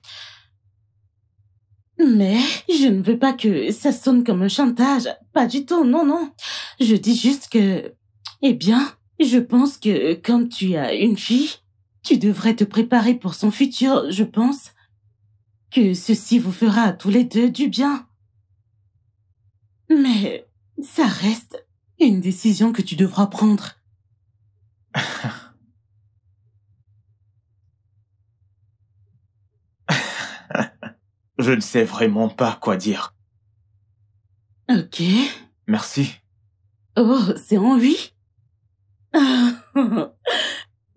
Mais je ne veux pas que ça sonne comme un chantage. Pas du tout, non, non. Je dis juste que, eh bien, je pense que quand tu as une fille, tu devrais te préparer pour son futur, je pense. Que ceci vous fera à tous les deux du bien. Mais ça reste une décision que tu devras prendre. Je ne sais vraiment pas quoi dire. Ok. Merci. Oh, c'est en oui.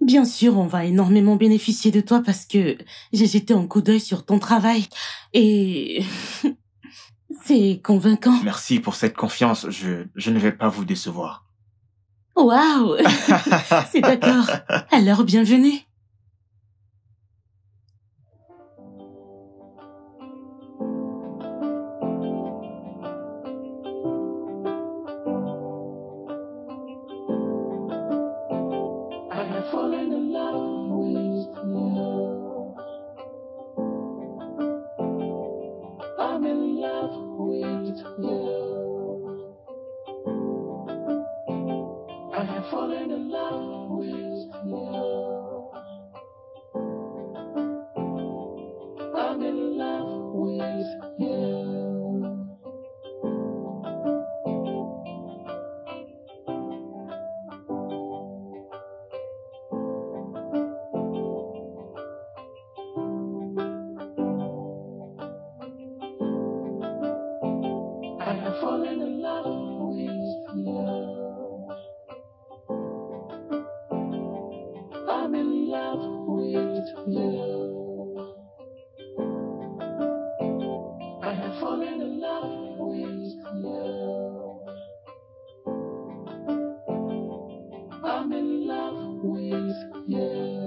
Bien sûr, on va énormément bénéficier de toi parce que j'ai jeté un coup d'œil sur ton travail et c'est convaincant. Merci pour cette confiance. Je ne vais pas vous décevoir. Waouh. C'est d'accord. Alors, bienvenue. with you. I have fallen in love with you. I'm in love with you.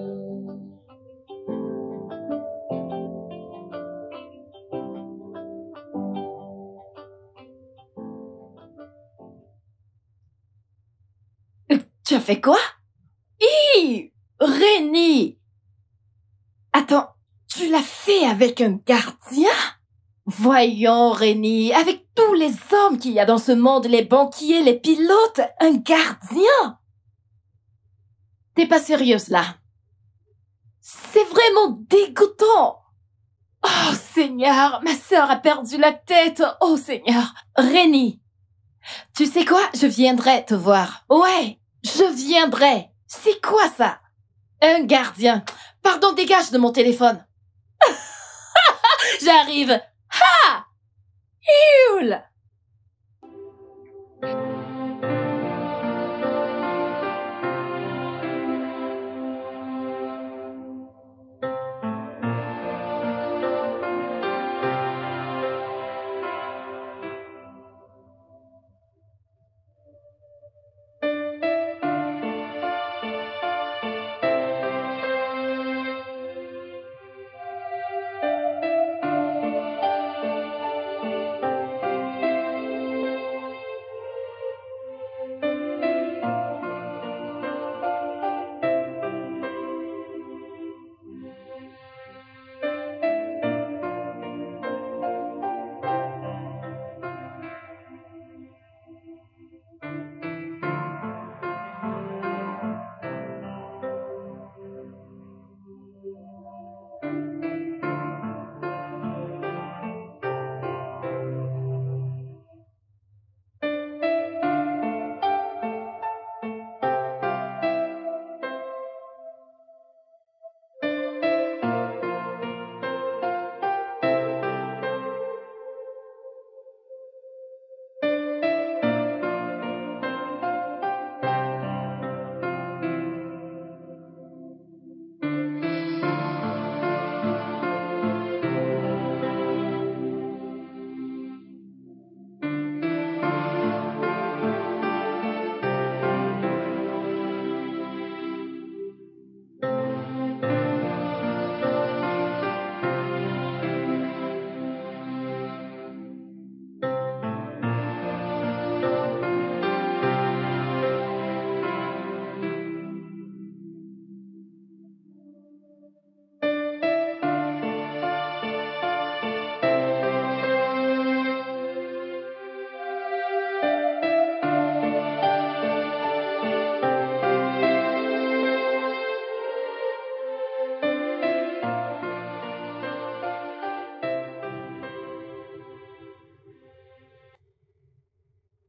Tu as fait quoi? Hi! Réni! Attends, tu l'as fait avec un gardien? Voyons, Réni, avec tous les hommes qu'il y a dans ce monde, les banquiers, les pilotes, un gardien? T'es pas sérieuse, là? C'est vraiment dégoûtant! Oh, Seigneur, ma sœur a perdu la tête! Oh, Seigneur! Réni! Tu sais quoi? Je viendrai te voir. Ouais! Je viendrai. C'est quoi ça? Un gardien. Pardon, dégage de mon téléphone. J'arrive. Ha! Hule!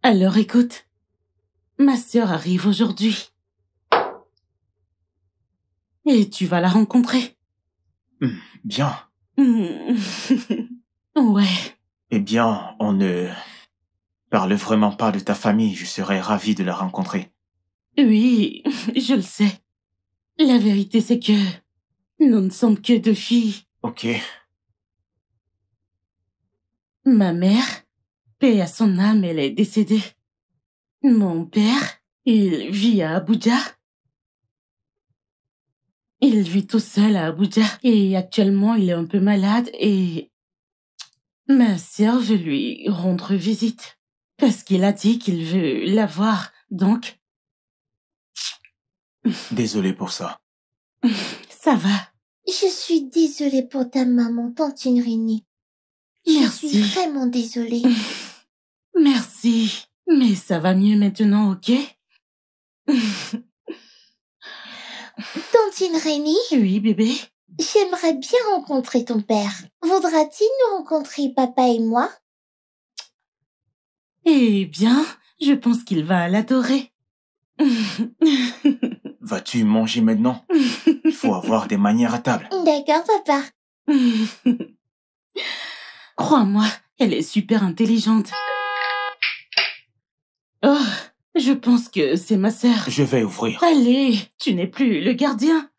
Alors écoute, ma sœur arrive aujourd'hui. Et tu vas la rencontrer. Bien. Ouais. Eh bien, on ne parle vraiment pas de ta famille. Je serais ravi de la rencontrer. Oui, je le sais. La vérité, c'est que nous ne sommes que deux filles. Ok. Ma mère, paix à son âme, elle est décédée. Mon père, il vit à Abuja. Il vit tout seul à Abuja et actuellement il est un peu malade et ma sœur veut lui rendre visite parce qu'il a dit qu'il veut la voir, donc... Désolé pour ça. Ça va. Je suis désolée pour ta maman, tantine Rénie. Je Merci. suis vraiment désolée. Merci. Mais ça va mieux maintenant, ok? Tantine Rénie, Oui, bébé. j'aimerais bien rencontrer ton père. Voudra-t-il nous rencontrer, papa et moi? Eh bien, je pense qu'il va l'adorer. Vas-tu manger maintenant? Il faut avoir des manières à table. D'accord, papa. Crois-moi, elle est super intelligente. Oh, je pense que c'est ma sœur. Je vais ouvrir. Allez, tu n'es plus le gardien.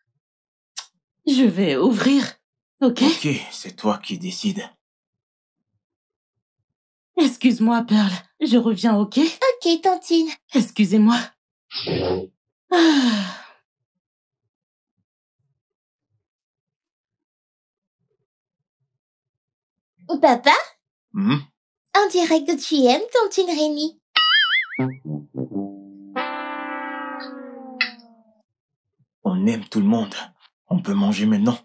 Je vais ouvrir. Ok? Ok, c'est toi qui décides. Excuse-moi, Pearl. Je reviens, ok? Ok, Tantine. Excusez-moi. Ah. Papa, Hmm? on dirait que tu aimes Tantine Rénie. On aime tout le monde. On peut manger maintenant.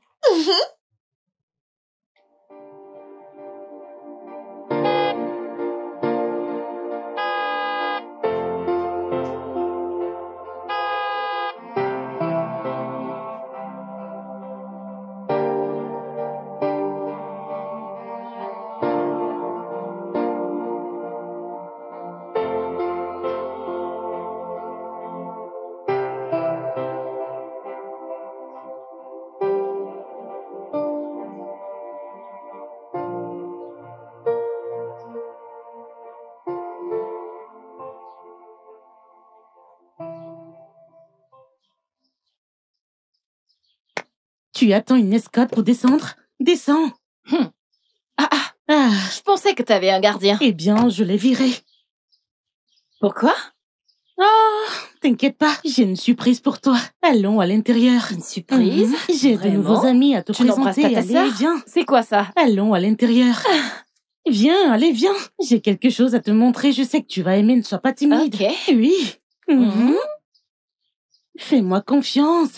Tu attends une escorte pour descendre? Descends. Ah. Je pensais que t'avais un gardien. Eh bien, je l'ai viré. Pourquoi? Oh, t'inquiète pas, j'ai une surprise pour toi. Allons à l'intérieur. Une surprise? J'ai de Vraiment? nouveaux amis à te Tu n'embrasses présenter. pas ta Allez, sœur? viens. C'est quoi ça? Allons à l'intérieur. Viens, allez, viens. J'ai quelque chose à te montrer. Je sais que tu vas aimer. Ne sois pas timide. Ok. Oui. Mhm. Fais-moi confiance.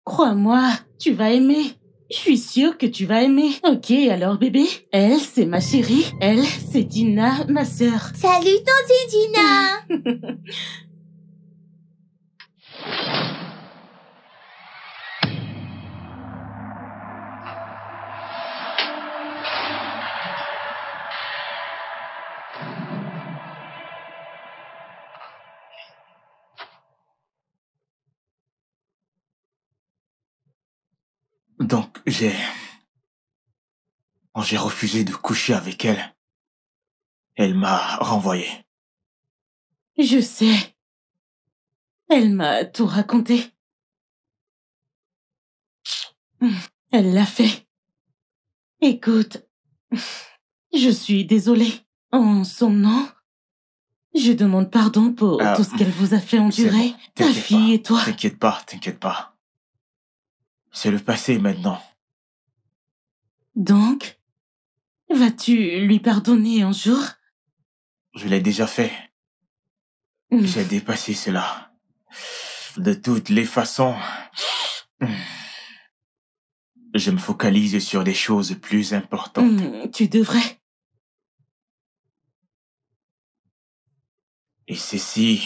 Crois-moi, tu vas aimer. Je suis sûre que tu vas aimer. Ok, alors bébé, elle, c'est ma chérie. Elle, c'est Dina, ma sœur. Salut, Tantine Dina. Donc, j'ai refusé de coucher avec elle. Elle m'a renvoyé. Je sais. Elle m'a tout raconté. Elle l'a fait. Écoute, je suis désolée. En son nom, je demande pardon pour tout ce qu'elle vous a fait C'est endurer. bon, Ta t'inquiète fille pas, et toi. T'inquiète pas. C'est le passé maintenant. Donc, vas-tu lui pardonner un jour? Je l'ai déjà fait. J'ai dépassé cela. De toutes les façons, je me focalise sur des choses plus importantes. Tu devrais. Et ceci...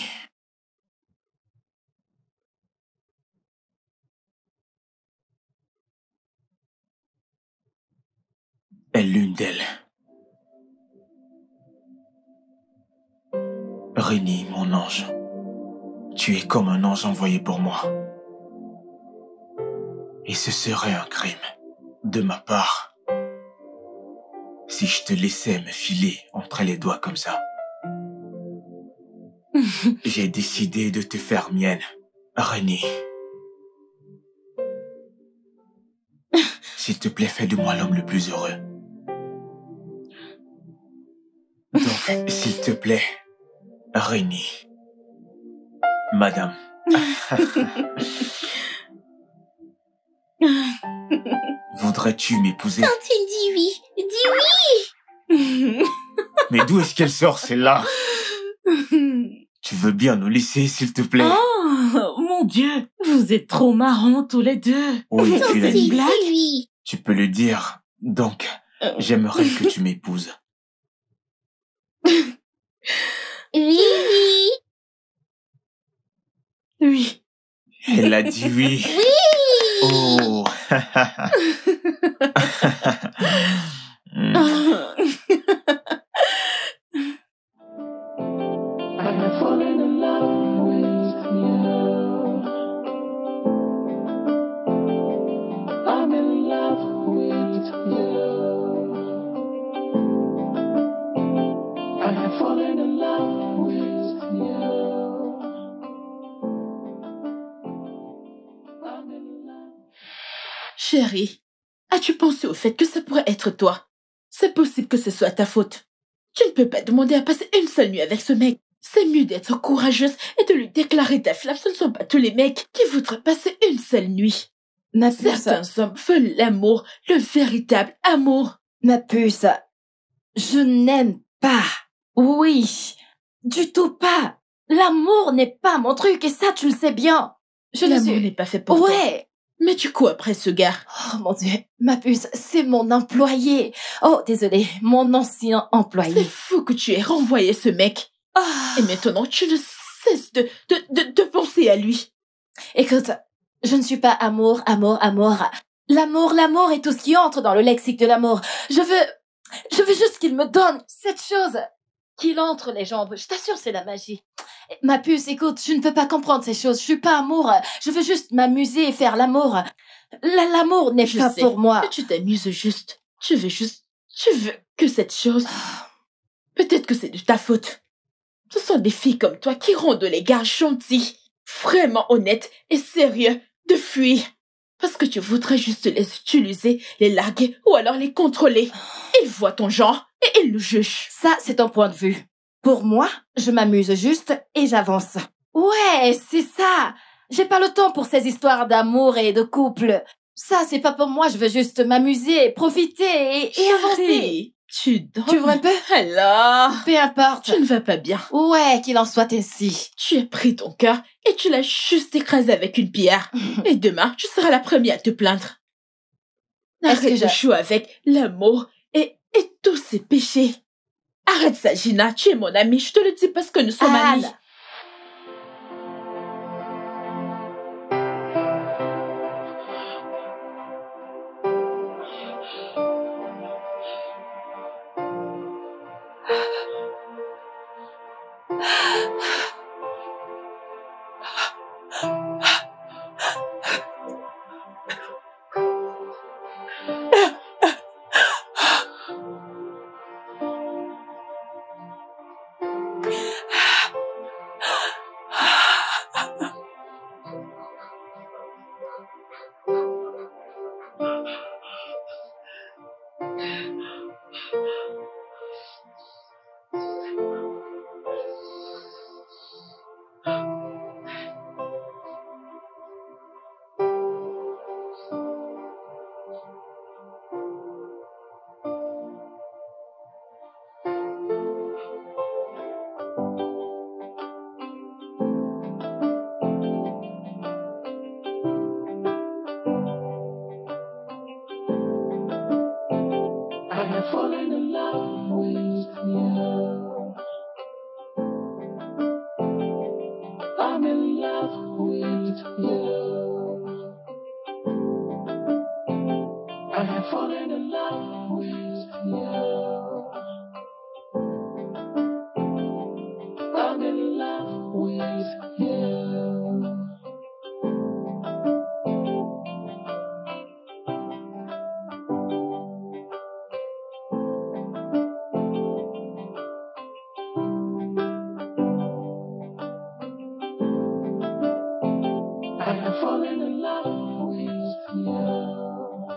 est l'une d'elles. Rénie, mon ange, tu es comme un ange envoyé pour moi. Et ce serait un crime, de ma part, si je te laissais me filer entre les doigts comme ça. J'ai décidé de te faire mienne, Rénie. S'il te plaît, fais de moi l'homme le plus heureux. Donc, s'il te plaît, Rénie. Madame. Voudrais-tu m'épouser? Tantine dit oui. Dis oui. Mais d'où est-ce qu'elle sort, celle-là? Tu veux bien nous laisser, s'il te plaît? Oh, mon Dieu, vous êtes trop marrants tous les deux. Oui, tu l'as C'est une dit. blague? Dis oui. Tu peux le dire. Donc, j'aimerais que tu m'épouses. Oui, oui. Oui. Elle a dit oui. Oui. Oh. I have fallen in love with you. I'm in love with you. I have fallen in love with you. Chérie, as-tu pensé au fait que ça pourrait être toi? C'est possible que ce soit ta faute. Tu ne peux pas demander à passer une seule nuit avec ce mec. C'est mieux d'être courageuse et de lui déclarer ta flamme. Ce ne sont pas tous les mecs qui voudraient passer une seule nuit. Ma puce, Certains hommes veulent l'amour, le véritable amour. ma puce, je n'aime pas. Oui, du tout pas. L'amour n'est pas mon truc et ça, tu le sais bien. L'amour n'est pas fait pour toi. Ouais. Mais tu cours après ce gars. Oh mon Dieu, ma puce, c'est mon employé. Oh, désolé, mon ancien C'est employé. fou que tu aies renvoyé ce mec. Ah. Et maintenant, tu ne cesses de penser à lui. Écoute, je ne suis pas amour. L'amour est tout ce qui entre dans le lexique de l'amour. Je veux juste qu'il me donne cette chose. Qu'il entre les jambes. Je t'assure, c'est la magie. Ma puce, écoute, je ne peux pas comprendre ces choses. Je suis pas amour. Je veux juste m'amuser et faire l'amour. L'amour n'est Je pas sais pour moi. que tu t'amuses juste. Tu veux que cette chose. Peut-être que c'est de ta faute. Ce sont des filles comme toi qui rendent les gars gentils, vraiment honnêtes et sérieux de fuir. Parce que tu voudrais juste les utiliser, les larguer ou alors les contrôler. Ils voient ton genre et ils le jugent. Ça, c'est ton point de vue. Pour moi, je m'amuse juste et j'avance. Ouais, c'est ça. J'ai pas le temps pour ces histoires d'amour et de couple. Ça, c'est pas pour moi. Je veux juste m'amuser, profiter et avancer. Chérie, tu dors. Tu vois un peu? Alors, Peu importe. tu ne vas pas bien. Ouais, qu'il en soit ainsi. Tu as pris ton cœur et tu l'as juste écrasé avec une pierre. Et demain, tu seras la première à te plaindre. Est-ce que Arrête de je- jouer avec l'amour et tous ses péchés. Arrête ça, Gina. Tu es mon amie. Je te le dis parce que nous sommes amis. Anne. I have fallen in love with you. I'm in love with you. I have fallen in love with you. I'm in love with you. I have fallen in love with you.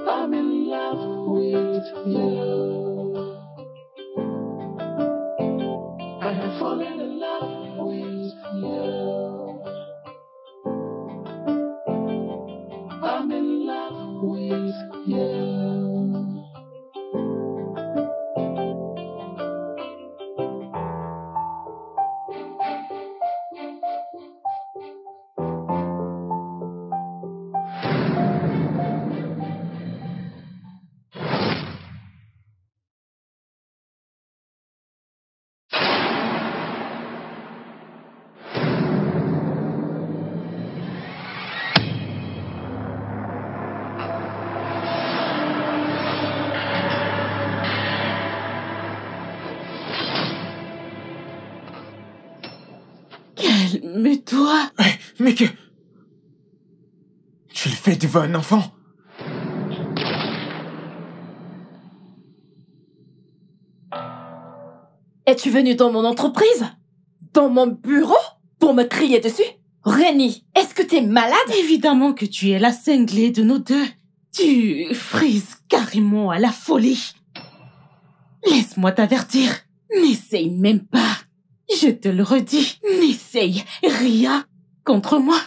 I'm in love with you. I have fallen in love with you. I'm in love with you. Calme-toi. Mais que... Tu le fais devant un enfant? Es-tu venu dans mon entreprise? Dans mon bureau? Pour me crier dessus? Rennie, est-ce que t'es malade? Évidemment que tu es la cinglée de nous deux. Tu frises carrément à la folie. Laisse-moi t'avertir. N'essaye même pas. Je te le redis, n'essaye rien contre moi.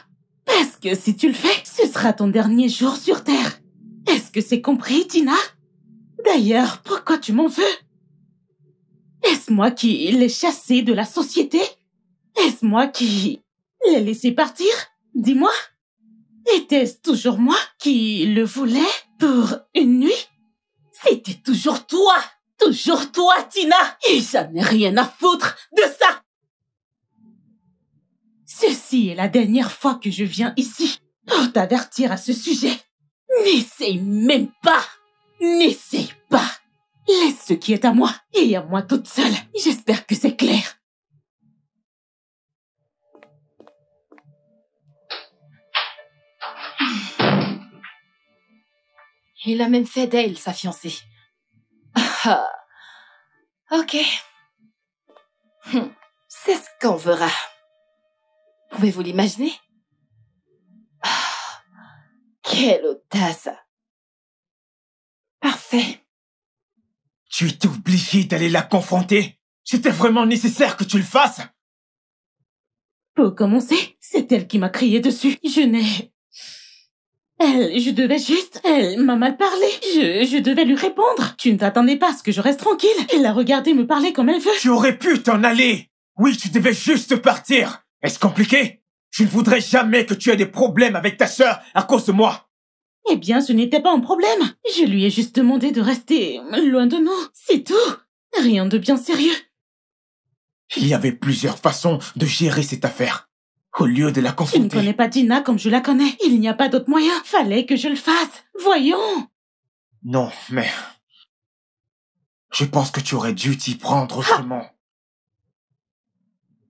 Parce que si tu le fais, ce sera ton dernier jour sur Terre. Est-ce que c'est compris, Tina? D'ailleurs, pourquoi tu m'en veux? Est-ce moi qui l'ai chassé de la société? Est-ce moi qui l'ai laissé partir? Dis-moi. Était-ce toujours moi qui le voulais pour une nuit? C'était toujours toi, Tina, et j'en ai rien à foutre de ça. Ceci est la dernière fois que je viens ici pour t'avertir à ce sujet. N'essaye même pas. N'essaye pas. Laisse ce qui est à moi et à moi toute seule. J'espère que c'est clair. Il a même fait d'elle sa fiancée. Ah, ok. C'est ce qu'on verra. Pouvez-vous l'imaginer? Ah, quelle audace. Parfait. Tu étais obligé d'aller la confronter. C'était vraiment nécessaire que tu le fasses. Pour commencer, c'est elle qui m'a crié dessus. Elle m'a mal parlé. Je devais lui répondre. Tu ne t'attendais pas à ce que je reste tranquille. Elle a regardé me parler comme elle veut. Tu aurais pu t'en aller. Oui, tu devais juste partir. Est-ce compliqué? Je ne voudrais jamais que tu aies des problèmes avec ta sœur à cause de moi. Eh bien, ce n'était pas un problème. Je lui ai juste demandé de rester loin de nous. C'est tout. Rien de bien sérieux. Il y avait plusieurs façons de gérer cette affaire. Au lieu de la Tu ne confronter. connais pas Dina comme je la connais. Il n'y a pas d'autre moyen. Fallait que je le fasse. Voyons. Non, mais... Je pense que tu aurais dû t'y prendre autrement.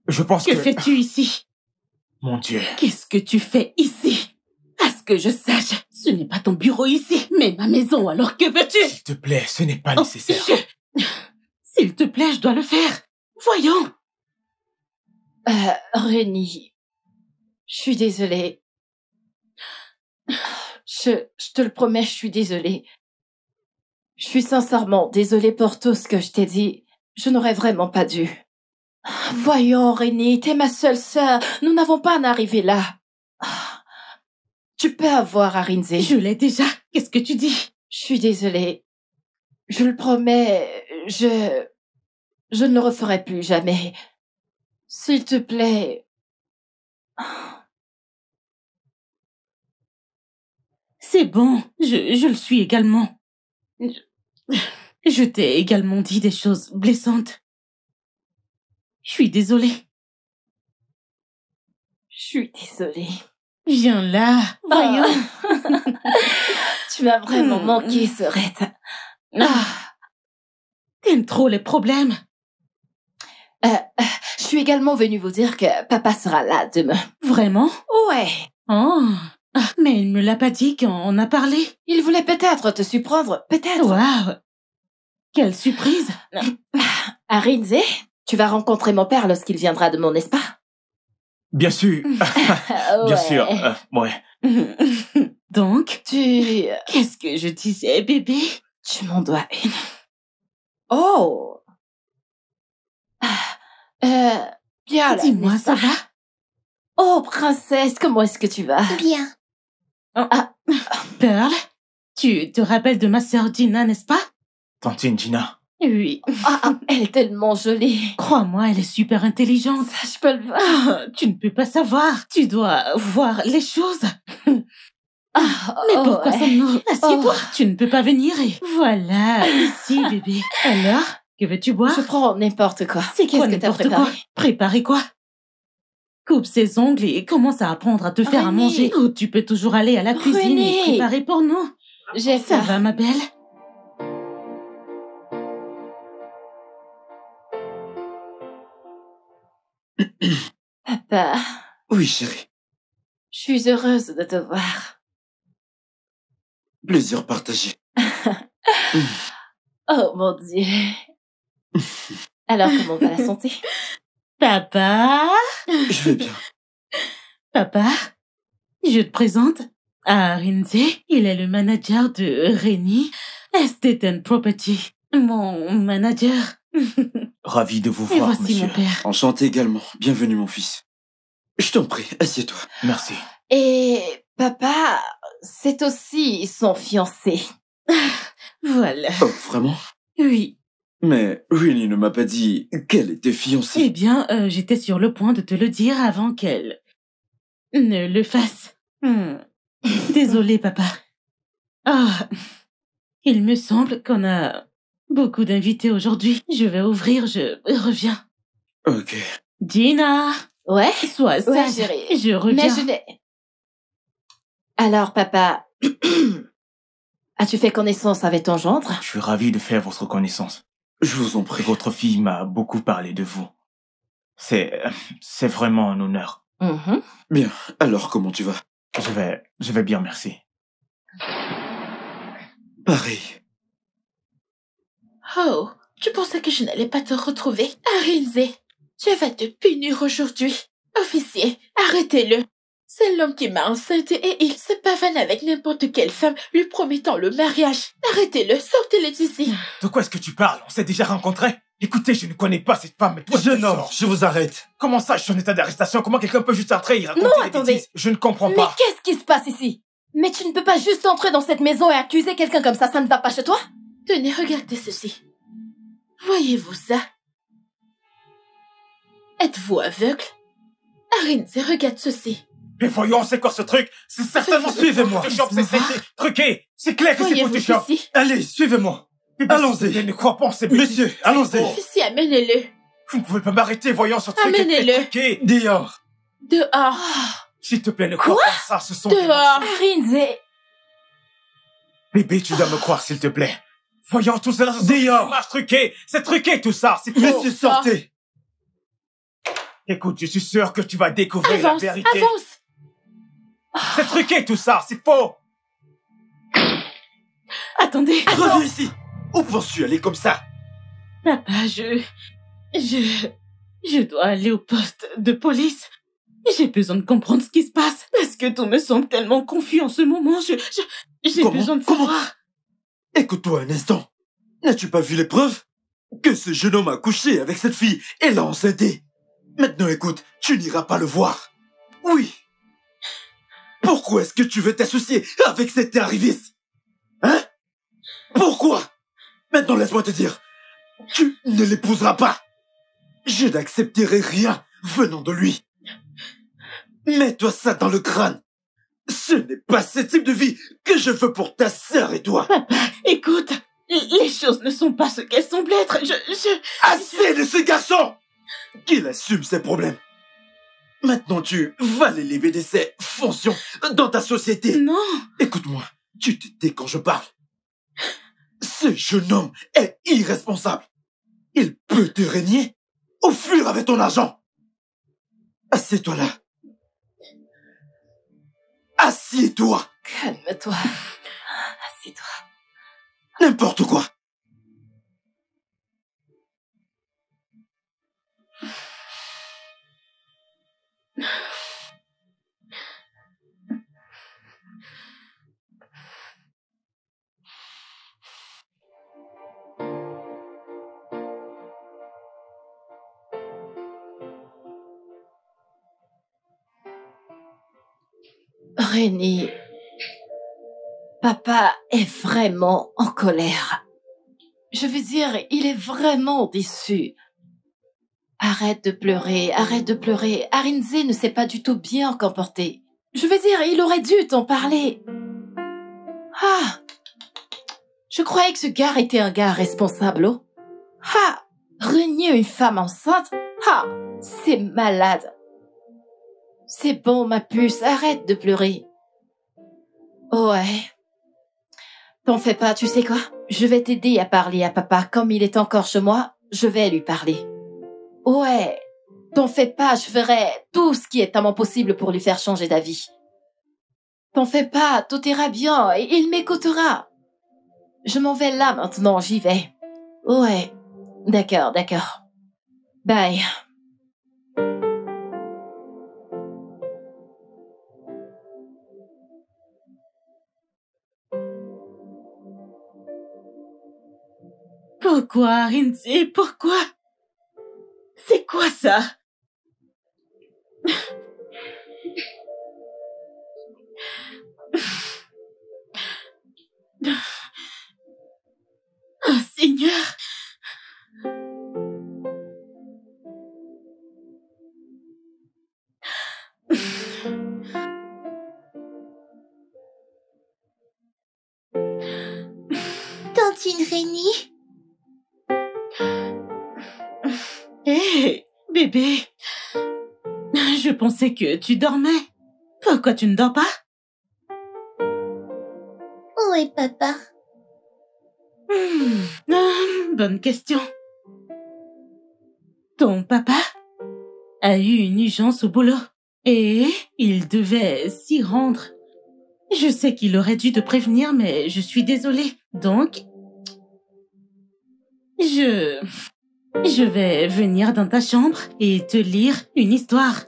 Je pense que... Que fais-tu ici? Mon Dieu. Qu'est-ce que tu fais ici? À ce que je sache, ce n'est pas ton bureau ici, mais ma maison, alors que veux-tu? S'il te plaît, ce n'est pas nécessaire. S'il te plaît, je dois le faire. Voyons. Rennie, je suis désolée. Je te le promets, je suis désolée. Je suis sincèrement désolée pour tout ce que je t'ai dit. Je n'aurais vraiment pas dû. Voyons, Rennie, t'es ma seule sœur. Nous n'avons pas à en arriver là. Tu peux avoir Arinze. Je l'ai déjà. Qu'est-ce que tu dis? Je suis désolée. Je le promets, je ne le referai plus jamais. S'il te plaît. C'est bon, je le suis également. Je t'ai également dit des choses blessantes. Je suis désolée. Je suis désolée. Viens là, voyons. Tu m'as vraiment manqué, Sorette. T'aimes trop les problèmes. Je suis également venue vous dire que papa sera là demain. Vraiment? Ouais. Oh, mais il me l'a pas dit quand on a parlé. Il voulait peut-être te surprendre, peut-être. Waouh! Quelle surprise! Arinze, tu vas rencontrer mon père lorsqu'il viendra demain, n'est-ce pas? Bien sûr. Bien sûr. Ouais. Donc, Tu qu'est-ce que je disais, bébé? m'en dois une. Oh! Bien là, Dis-moi, n'est-ce ça pas? va? Oh, princesse, comment est-ce que tu vas? Bien. Pearl, tu te rappelles de ma sœur Gina, n'est-ce pas? Tantine Gina. Oui. Elle est tellement jolie. Crois-moi, elle est super intelligente. Ça, je peux le voir. Tu ne peux pas savoir. Tu dois voir les choses. Mais pourquoi sommes-nous? Assieds-toi. Tu ne peux pas venir et... Voilà, ici, bébé. Alors, que veux-tu boire? Je prends n'importe quoi. C'est quoi Qu'est-ce que t'as n'importe préparé? quoi? Préparer quoi? Coupe ses ongles et commence à apprendre à te faire à Renée. manger. Ou tu peux toujours aller à la cuisine et Renée. préparer pour nous. J'ai Ça faim. va, ma belle? Papa, Oui, chérie. je suis heureuse de te voir. Plaisir partagé. Oh mon Dieu. Alors, comment va la santé? Papa? Je vais bien. Papa, je te présente Arinze. Il est le manager de Reni Estate and Property. Mon manager. Ravi de vous Et voir, voici monsieur. mon père. Enchanté également. Bienvenue, mon fils. Je t'en prie, assieds-toi. Merci. Et papa, c'est aussi son fiancé. Voilà. Oh, vraiment? Oui. Mais Rini ne m'a pas dit qu'elle était Eh fiancée. bien, j'étais sur le point de te le dire avant qu'elle ne le fasse. Désolé, papa. Ah, il me semble qu'on a beaucoup d'invités aujourd'hui. Je vais ouvrir, je reviens. Ok. Gina, Ouais? sois Ouais, sage. chérie. Je reviens. Mais je n'ai... Alors, papa, as-tu fait connaissance avec ton gendre? Je suis ravi de faire votre connaissance. Je vous en prie. Votre fille m'a beaucoup parlé de vous. C'est vraiment un honneur. Mhm. Bien. Alors, comment tu vas? Je vais bien, merci. Pareil. Oh, tu pensais que je n'allais pas te retrouver? Arinze, tu vas te punir aujourd'hui. Officier, arrêtez-le. C'est l'homme qui m'a enceinte et il se pavane avec n'importe quelle femme lui promettant le mariage. Arrêtez-le, sortez-le d'ici. De quoi est-ce que tu parles? On s'est déjà rencontrés? Écoutez, je ne connais pas cette femme, mais toi, Jeune homme, sors. je vous arrête. Comment ça, je suis en état d'arrestation? Comment quelqu'un peut juste entrer et raconter Non, des attendez. bêtises? Je ne comprends Mais pas. qu'est-ce qui se passe ici? Mais tu ne peux pas juste entrer dans cette maison et accuser quelqu'un comme ça ne va pas chez toi? Tenez, regardez ceci. Voyez-vous ça? Êtes-vous aveugle? Arinze, regarde ceci. Mais voyons, c'est quoi ce truc? C'est certainement Suivez-moi. Photoshop, c'est truqué. C'est clair que c'est Voyez-vous Photoshop. ceci? Allez, suivez-moi. Mais Allons-y. Je ne crois pas en ces bêtises. Monsieur, allons-y. Officier, amenez-le. Vous ne pouvez pas m'arrêter, voyons, ce truc est Amenez-le. truqué. Dehors. Dehors. S'il te plaît, ne crois pas ça, ce sont des Dehors. Arinze, Bébé, tu dois me croire, s'il te plaît. Voyons, tout cela, ce sont des Dehors. images truquées. C'est truqué, tout ça. C'est faux. Monsieur, sortez. Écoute, je suis sûr que tu vas découvrir Avance, la vérité. avance. C'est truqué, tout ça. C'est faux. Attendez. Reviens ici. Où penses-tu aller comme ça? Papa, je dois aller au poste de police. J'ai besoin de comprendre ce qui se passe parce que tout me semble tellement confus en ce moment. J'ai Comment? besoin de Comment? savoir. Écoute-toi un instant. N'as-tu pas vu les preuves? Que ce jeune homme a couché avec cette fille et l'a enceintée. Maintenant écoute, tu n'iras pas le voir. Oui. Pourquoi est-ce que tu veux t'associer avec cet arriviste? Hein? Pourquoi? Maintenant laisse-moi te dire. Tu ne l'épouseras pas. Je n'accepterai rien venant de lui. Mets-toi ça dans le crâne. Ce n'est pas ce type de vie que je veux pour ta sœur et toi. Papa, écoute, les choses ne sont pas ce qu'elles semblent être. Assez de ce garçon! Qu'il assume ses problèmes. Maintenant tu vas l'élever de ses fonctions dans ta société. Non. Écoute-moi, tu te tais quand je parle. Ce jeune homme est irresponsable. Il peut te régner ou fuir avec ton argent. Assieds-toi là. Assieds-toi. calme-toi. Assieds-toi. N'importe quoi. Reni, papa est vraiment en colère. Je veux dire, il est vraiment déçu. Arrête de pleurer, arrête de pleurer. Arinze ne s'est pas du tout bien comporté. Je veux dire, il aurait dû t'en parler. Ah, je croyais que ce gars était un gars responsable, oh. Ah, renier une femme enceinte? Ah, c'est malade. C'est bon, ma puce, arrête de pleurer. Ouais. T'en fais pas, tu sais quoi? Je vais t'aider à parler à papa. Comme il est encore chez moi, je vais lui parler. Ouais. T'en fais pas, je ferai tout ce qui est à mon possible pour lui faire changer d'avis. T'en fais pas, tout ira bien, et il m'écoutera. Je m'en vais là maintenant, j'y vais. Ouais. D'accord, d'accord. Bye. Pourquoi, Rinzi? Pourquoi? C'est quoi ça? Oh Seigneur! Tantine Rénie? Hé, bébé. Je pensais que tu dormais. Pourquoi tu ne dors pas? Où est papa? Bonne question. Ton papa a eu une urgence au boulot et il devait s'y rendre. Je sais qu'il aurait dû te prévenir, mais je suis désolée. Donc, je vais venir dans ta chambre et te lire une histoire.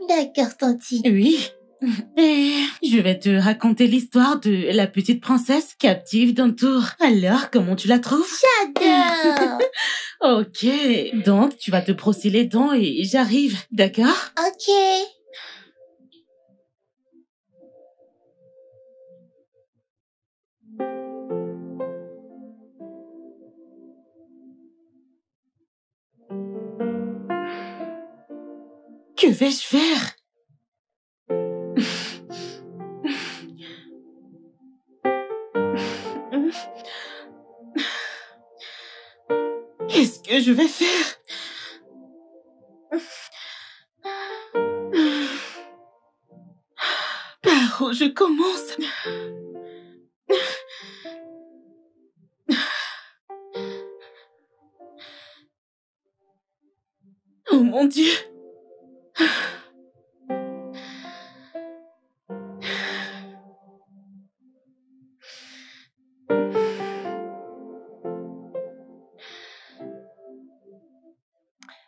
D'accord, Tantine. Oui. Et je vais te raconter l'histoire de la petite princesse captive d'un tour. Alors, comment tu la trouves? J'adore. Ok, donc tu vas te brosser les dents et j'arrive, d'accord? Ok. Que vais-je faire? Qu'est-ce que je vais faire? Par où je commence? Oh mon Dieu!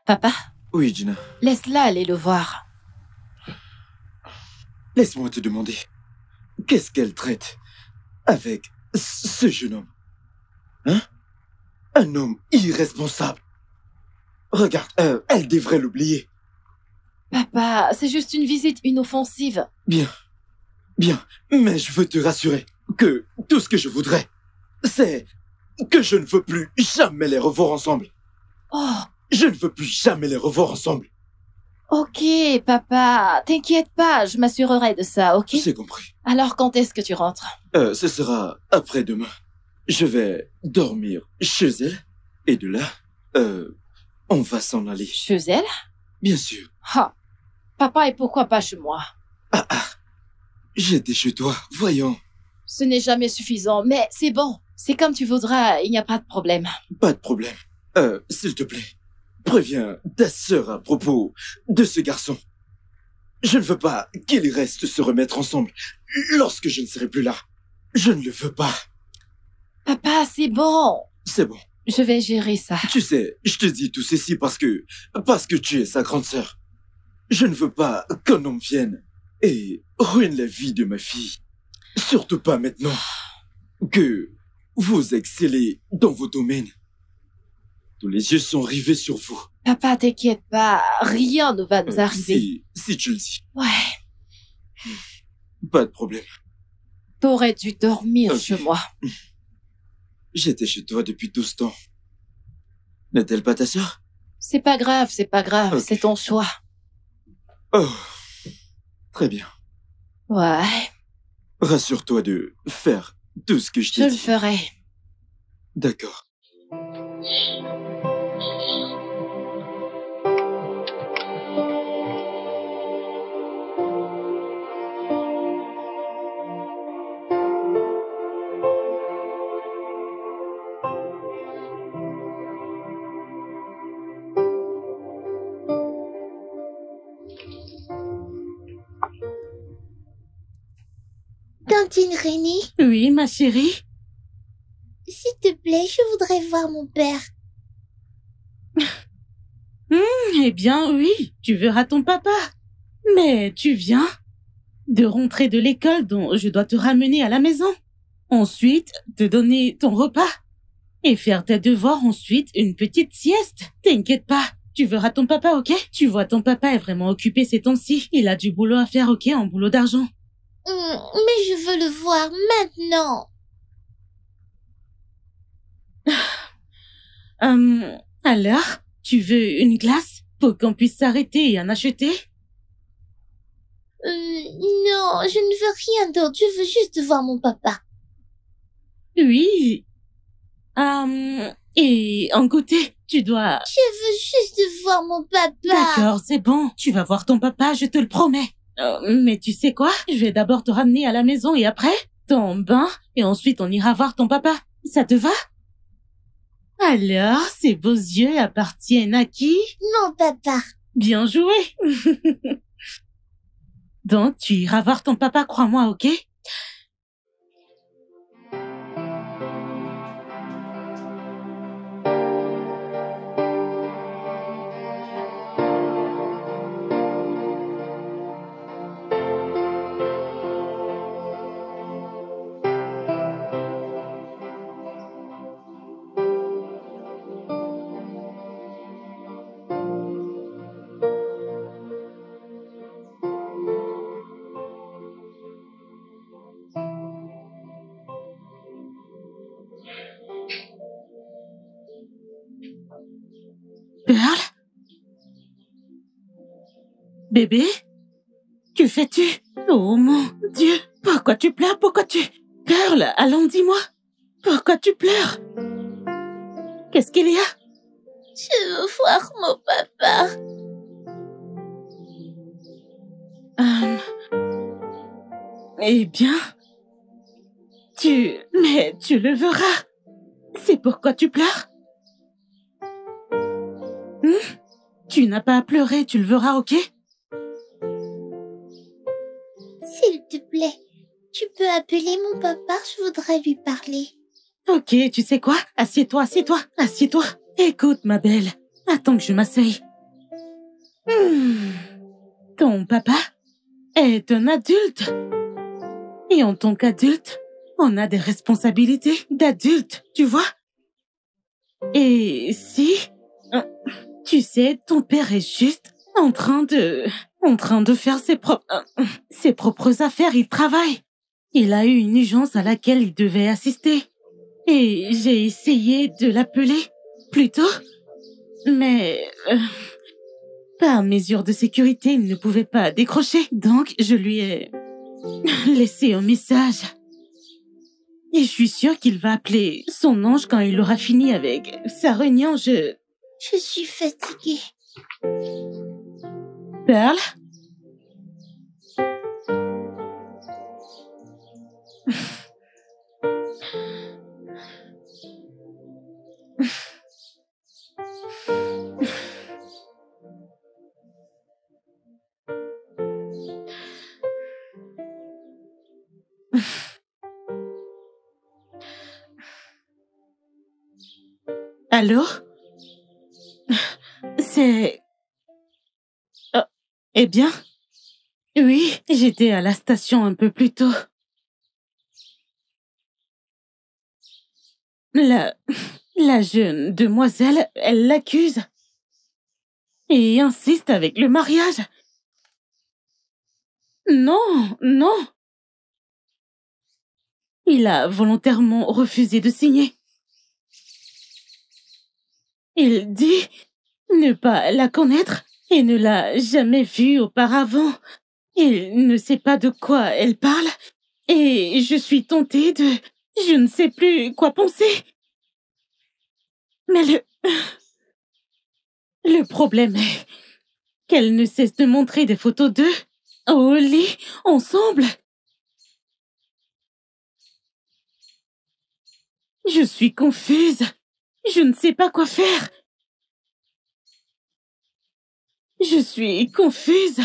Papa, Oui, Gina. laisse-la aller le voir. Laisse-moi te demander. Qu'est-ce qu'elle traite avec ce jeune homme? Hein? Un homme irresponsable. Regarde, elle devrait l'oublier. Papa, c'est juste une visite inoffensive. Bien, mais je veux te rassurer que tout ce que je voudrais, c'est que je ne veux plus jamais les revoir ensemble. Oh, Je ne veux plus jamais les revoir ensemble. ok, papa, t'inquiète pas, je m'assurerai de ça, ok? C'est compris. Alors quand est-ce que tu rentres? Ce sera après-demain. Je vais dormir chez elle, et de là, on va s'en aller. Chez elle? Bien sûr. Ah, papa, et pourquoi pas chez moi? J'étais chez toi, voyons. Ce n'est jamais suffisant, mais c'est bon. C'est comme tu voudras, il n'y a pas de problème. Pas de problème. S'il te plaît, préviens ta sœur à propos de ce garçon. Je ne veux pas qu'ils restent se remettre ensemble lorsque je ne serai plus là. Je ne le veux pas. Papa, c'est bon. C'est bon. Je vais gérer ça. Tu sais, je te dis tout ceci parce que tu es sa grande sœur. Je ne veux pas qu'un homme vienne et ruine la vie de ma fille. Surtout pas maintenant que vous excellez dans vos domaines. Tous les yeux sont rivés sur vous. Papa, t'inquiète pas, rien ne va nous arriver. Si tu le dis. Ouais, Pas de problème. t'aurais dû dormir Ok. chez moi. J'étais chez toi depuis 12 ans. N'est-elle pas ta sœur? C'est pas grave, Ok. c'est ton choix. Oh, très bien. Ouais, Rassure-toi de faire tout ce que je je t'ai le dit. ferai. D'accord. Tantine Rénie, Oui, ma chérie. s'il te plaît, je voudrais voir mon père. Eh bien, oui, tu verras ton papa. Mais tu viens de rentrer de l'école, dont je dois te ramener à la maison. Ensuite, te donner ton repas. et faire tes devoirs ensuite une petite sieste. T'inquiète pas. Tu verras ton papa, ok? Tu vois, ton papa est vraiment occupé ces temps-ci. Il a du boulot à faire, ok, en boulot d'argent. Mais je veux le voir maintenant. Alors, tu veux une glace pour qu'on puisse s'arrêter et en acheter? Non, je ne veux rien d'autre. Je veux juste voir mon papa. Oui. Et en goûter, tu dois... Je veux juste voir mon papa. D'accord, c'est bon. Tu vas voir ton papa, je te le promets. Mais tu sais quoi? Je vais d'abord te ramener à la maison et après, ton bain, et ensuite on ira voir ton papa. Ça te va? Alors, ces beaux yeux appartiennent à qui? Mon papa. Bien joué. Donc, tu iras voir ton papa, crois-moi, ok? Pearl? Bébé? Que fais-tu? Oh mon Dieu! Pourquoi tu pleures? Pourquoi tu... Pearl, allons, dis-moi. Pourquoi tu pleures? Qu'est-ce qu'il y a? Je veux voir mon papa. Eh bien... Mais tu le verras. C'est pourquoi tu pleures? Tu n'as pas à pleurer, tu le verras, ok? S'il te plaît, tu peux appeler mon papa, je voudrais lui parler. Ok, tu sais quoi? Assieds-toi, assieds-toi, assieds-toi. Écoute, ma belle, attends que je m'asseye. Ton papa est un adulte. Et en tant qu'adulte, on a des responsabilités d'adulte, tu vois? Et si... Tu sais, ton père est juste en train de faire ses propres affaires, il travaille. Il a eu une urgence à laquelle il devait assister. Et j'ai essayé de l'appeler plus tôt, mais par mesure de sécurité, il ne pouvait pas décrocher. Donc, je lui ai laissé un message. Et je suis sûre qu'il va appeler son ange quand il aura fini avec sa réunion. Je suis fatiguée. Pearl? Allô? C'est... Eh bien? Oui, j'étais à la station un peu plus tôt. La jeune demoiselle, elle l'accuse. Et insiste avec le mariage. Non, non. Il a volontairement refusé de signer. Il dit ne pas la connaître et ne l'a jamais vue auparavant. Il ne sait pas de quoi elle parle et je suis tentée de... Je ne sais plus quoi penser. Mais le problème est qu'elle ne cesse de montrer des photos d'eux au lit, ensemble. Je suis confuse. Je ne sais pas quoi faire. Je suis confuse.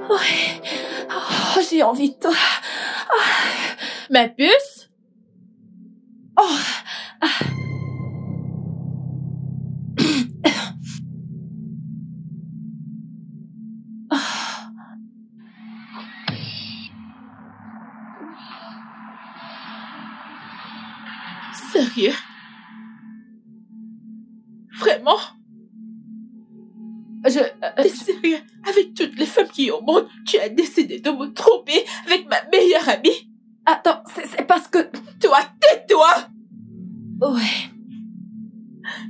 Ouais. Oh, j'ai envie de toi. Ma puce? Oh. Sérieux? Vraiment? T'es sérieux? Avec toutes les femmes qui sont au monde, tu as décidé de me tromper avec ma meilleure amie? Attends, c'est parce que... Toi, tais-toi! Ouais.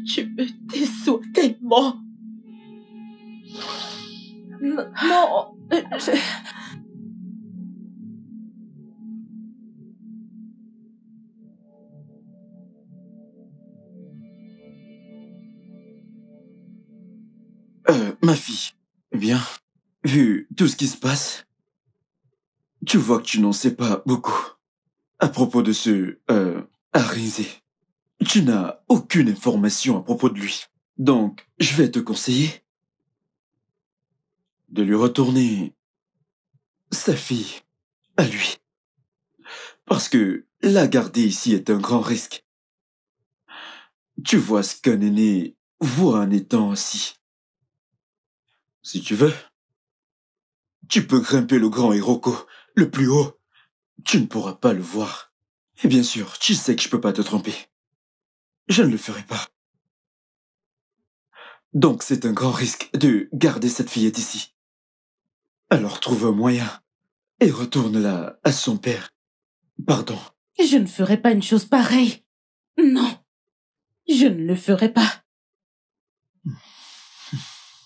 Tu me déçois tellement. Non, Ma fille, eh bien, vu tout ce qui se passe, tu vois que tu n'en sais pas beaucoup. À propos de ce, Arinze, tu n'as aucune information à propos de lui. Donc, je vais te conseiller de lui retourner sa fille à lui. Parce que la garder ici est un grand risque. Tu vois ce qu'un aîné voit en étant assis. Si tu veux, tu peux grimper le grand Hiroko, le plus haut. Tu ne pourras pas le voir. Et bien sûr, tu sais que je peux pas te tromper. Je ne le ferai pas. Donc c'est un grand risque de garder cette fillette ici. Alors trouve un moyen et retourne-la à son père. Pardon. Je ne ferai pas une chose pareille. Non. Je ne le ferai pas.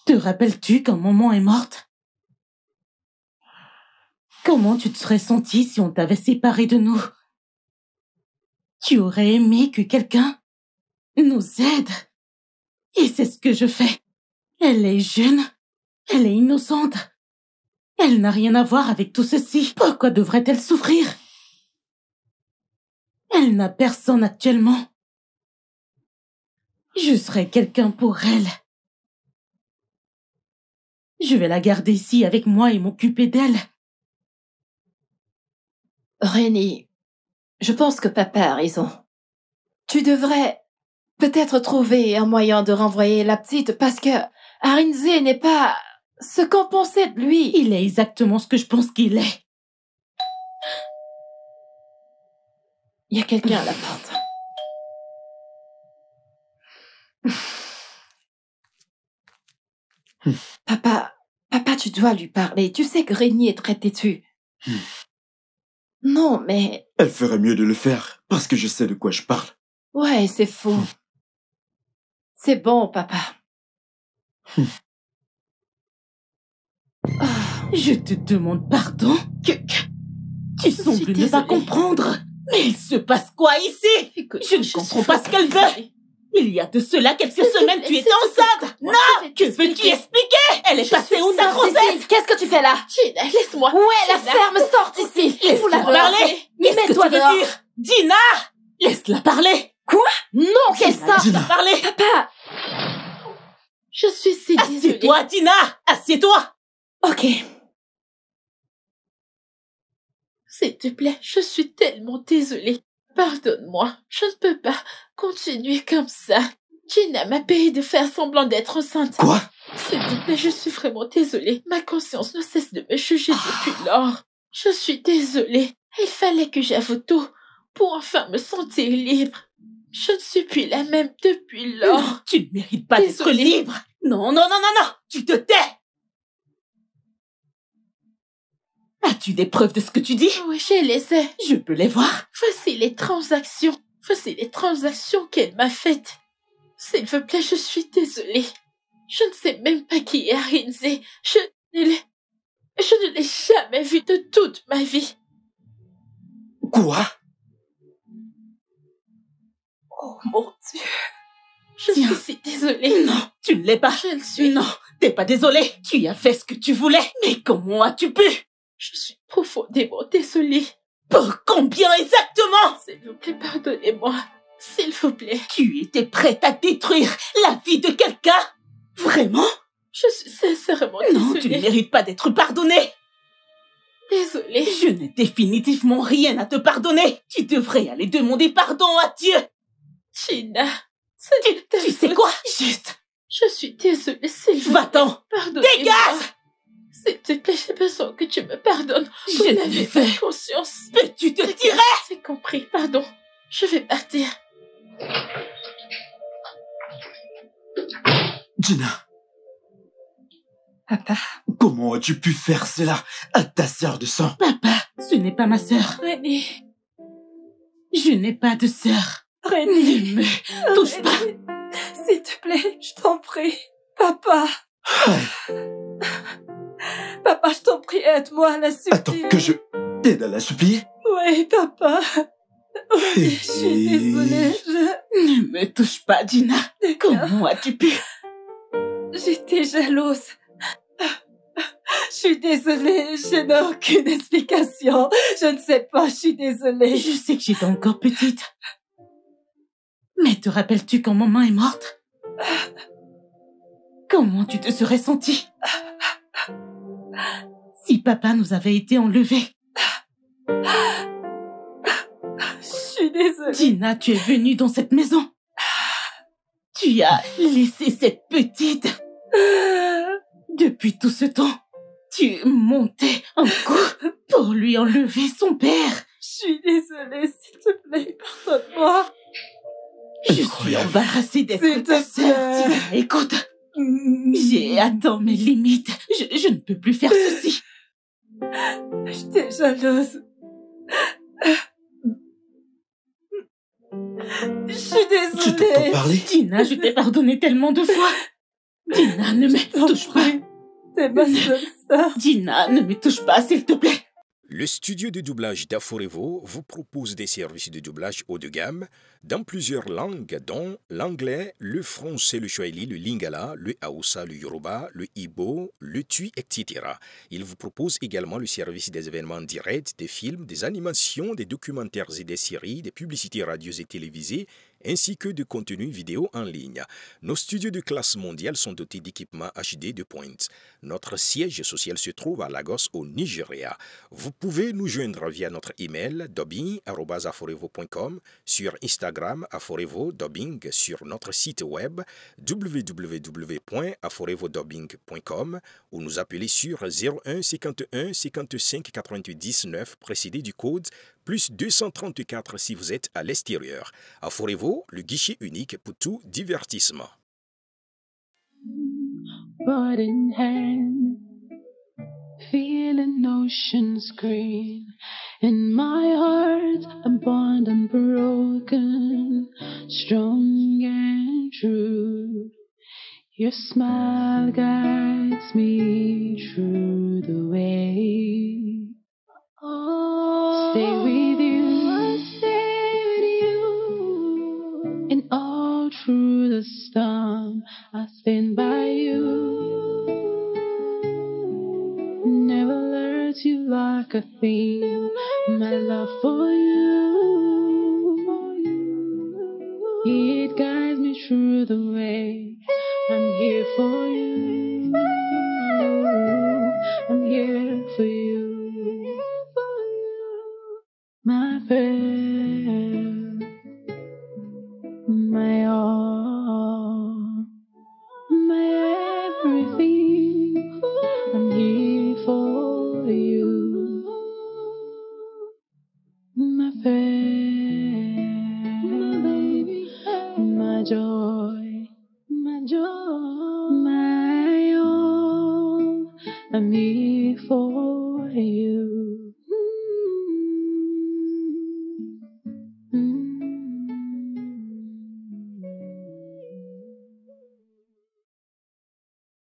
Te rappelles-tu quand maman est morte? Comment tu te serais senti si on t'avait séparé de nous? Tu aurais aimé que quelqu'un nous aide. Et c'est ce que je fais. Elle est jeune. Elle est innocente. Elle n'a rien à voir avec tout ceci. Pourquoi devrait-elle souffrir? Elle n'a personne actuellement. Je serai quelqu'un pour elle. Je vais la garder ici avec moi et m'occuper d'elle. Rennie, je pense que papa a raison. Tu devrais peut-être trouver un moyen de renvoyer la petite parce que Arinze n'est pas ce qu'on pensait de lui. Il est exactement ce que je pense qu'il est. Il y a quelqu'un à la porte. Papa, tu dois lui parler. Tu sais que Rennie est très têtue. Non, mais... Elle ferait mieux de le faire, parce que je sais de quoi je parle. Ouais, c'est faux. C'est bon, papa. Je te demande pardon. Tu sembles ne pas comprendre. Mais il se passe quoi ici? Écoute, Je ne comprends pas ce qu'elle veut. Il y a de cela quelques semaines, tu étais enceinte. Non, que veux-tu expliquer? Elle est passée où ta grossesse? Qu'est-ce que tu fais là? Gina, laisse-moi. Ouais, la ferme, sorte ici. Laisse-la parler. Qu'est-ce que tu veux dire? Dina, laisse-la parler. Quoi? Non, qu'elle sorte. Dina. Parler. Papa. Je suis si désolée. Assieds-toi, Dina. Assieds-toi. Ok. S'il te plaît, je suis tellement désolée. Pardonne-moi, je ne peux pas continuer comme ça. Gina m'a payé de faire semblant d'être enceinte. Quoi? S'il te plaît, je suis vraiment désolée. Ma conscience ne cesse de me juger depuis lors. Je suis désolée. Il fallait que j'avoue tout pour enfin me sentir libre. Je ne suis plus la même depuis lors. Non, tu ne mérites pas d'être Désolée. libre. Non, non, non, non, non. Tu te tais. As-tu des preuves de ce que tu dis? Oui, je les ai. Je peux les voir. Voici les transactions. Voici les transactions qu'elle m'a faites. S'il vous plaît, je suis désolée. Je ne sais même pas qui est Arinze. Je ne l'ai jamais vue de toute ma vie. Quoi? Oh mon Dieu. Je Tiens. suis si désolée. Non, tu ne l'es pas. Je le suis. Non, t'es pas désolé. Tu as fait ce que tu voulais. Mais comment as-tu pu? Je suis profondément désolée. Pour combien exactement? S'il vous plaît, pardonnez-moi. S'il vous plaît. Tu étais prête à détruire la vie de quelqu'un? Vraiment? Je suis sincèrement Non, tu ne désolée. mérites pas d'être pardonné. Désolée. Je n'ai définitivement rien à te pardonner. Tu devrais aller demander pardon à Dieu. Gina. Tu sais quoi? Juste, Je suis désolée, s'il vous plaît. va-t'en. Pardonnez-moi. Dégage! S'il te plaît, j'ai besoin que tu me pardonnes. Je Vous l'ai n'avez fait. pas conscience. Mais tu te D'accord, tirais. j'ai compris, pardon. Je vais partir. as-tu pu faire cela à ta sœur de sang? Papa, ce n'est pas ma sœur. René, Je n'ai pas de sœur. René, Ne me touche pas. René, s'il te plaît, je t'en prie. Papa. Papa, je t'en prie, aide-moi à la supplier. Attends, que je t'aide à la supplier? Oui, papa. Oui, je suis désolée. Ne me touche pas, Gina. Comment as-tu pu? J'étais jalouse. Je suis désolée, je n'ai aucune explication. Je ne sais pas, je suis désolée. Je sais que j'étais encore petite. Mais te rappelles-tu quand maman est morte? Comment tu te serais sentie si papa nous avait été enlevés? Je suis désolée. Gina, tu es venue dans cette maison. Tu as laissé cette petite. Depuis tout ce temps, tu montais en coup pour lui enlever son père. Je suis désolée, s'il te plaît, pardonne-moi. Je suis Incroyable. embarrassée d'être S'il ta te sœur. plaît. Gina, écoute, j'ai atteint mes limites. Je ne peux plus faire ceci. J'étais jalouse. Je suis Tu t'entends désolée. parler? Gina, je t'ai pardonné tellement de fois. Gina, ne me T'en touche pas. prie. T'es ma seule sœur. Gina, ne me touche pas, s'il te plaît. Le studio de doublage d'Aforevo vous propose des services de doublage haut de gamme dans plusieurs langues, dont l'anglais, le français, le swahili, le lingala, le haoussa, le yoruba, le igbo, le tui, etc. Il vous propose également le service des événements directs, des films, des animations, des documentaires et des séries, des publicités radios et télévisées, ainsi que de contenus vidéo en ligne. Nos studios de classe mondiale sont dotés d'équipements HD de pointe. Notre siège social se trouve à Lagos, au Nigeria. Vous pouvez nous joindre via notre email dubbing@aforevo.com, sur Instagram Aforevo Dubbing, sur notre site web www.aforevodubbing.com ou nous appeler sur 01 51 55 98 9 précédé du code plus 234 si vous êtes à l'extérieur. Aforevo, le guichet unique pour tout divertissement. But in hand, feeling oceans green. In my heart, a bond unbroken, strong and true. Your smile guides me through the way. Stay with you, stay with you. And all through the storm, I stand by you. Never let you like a thing. My love for you, it guides me through the way. I'm here for you. I'm here for you. My precious.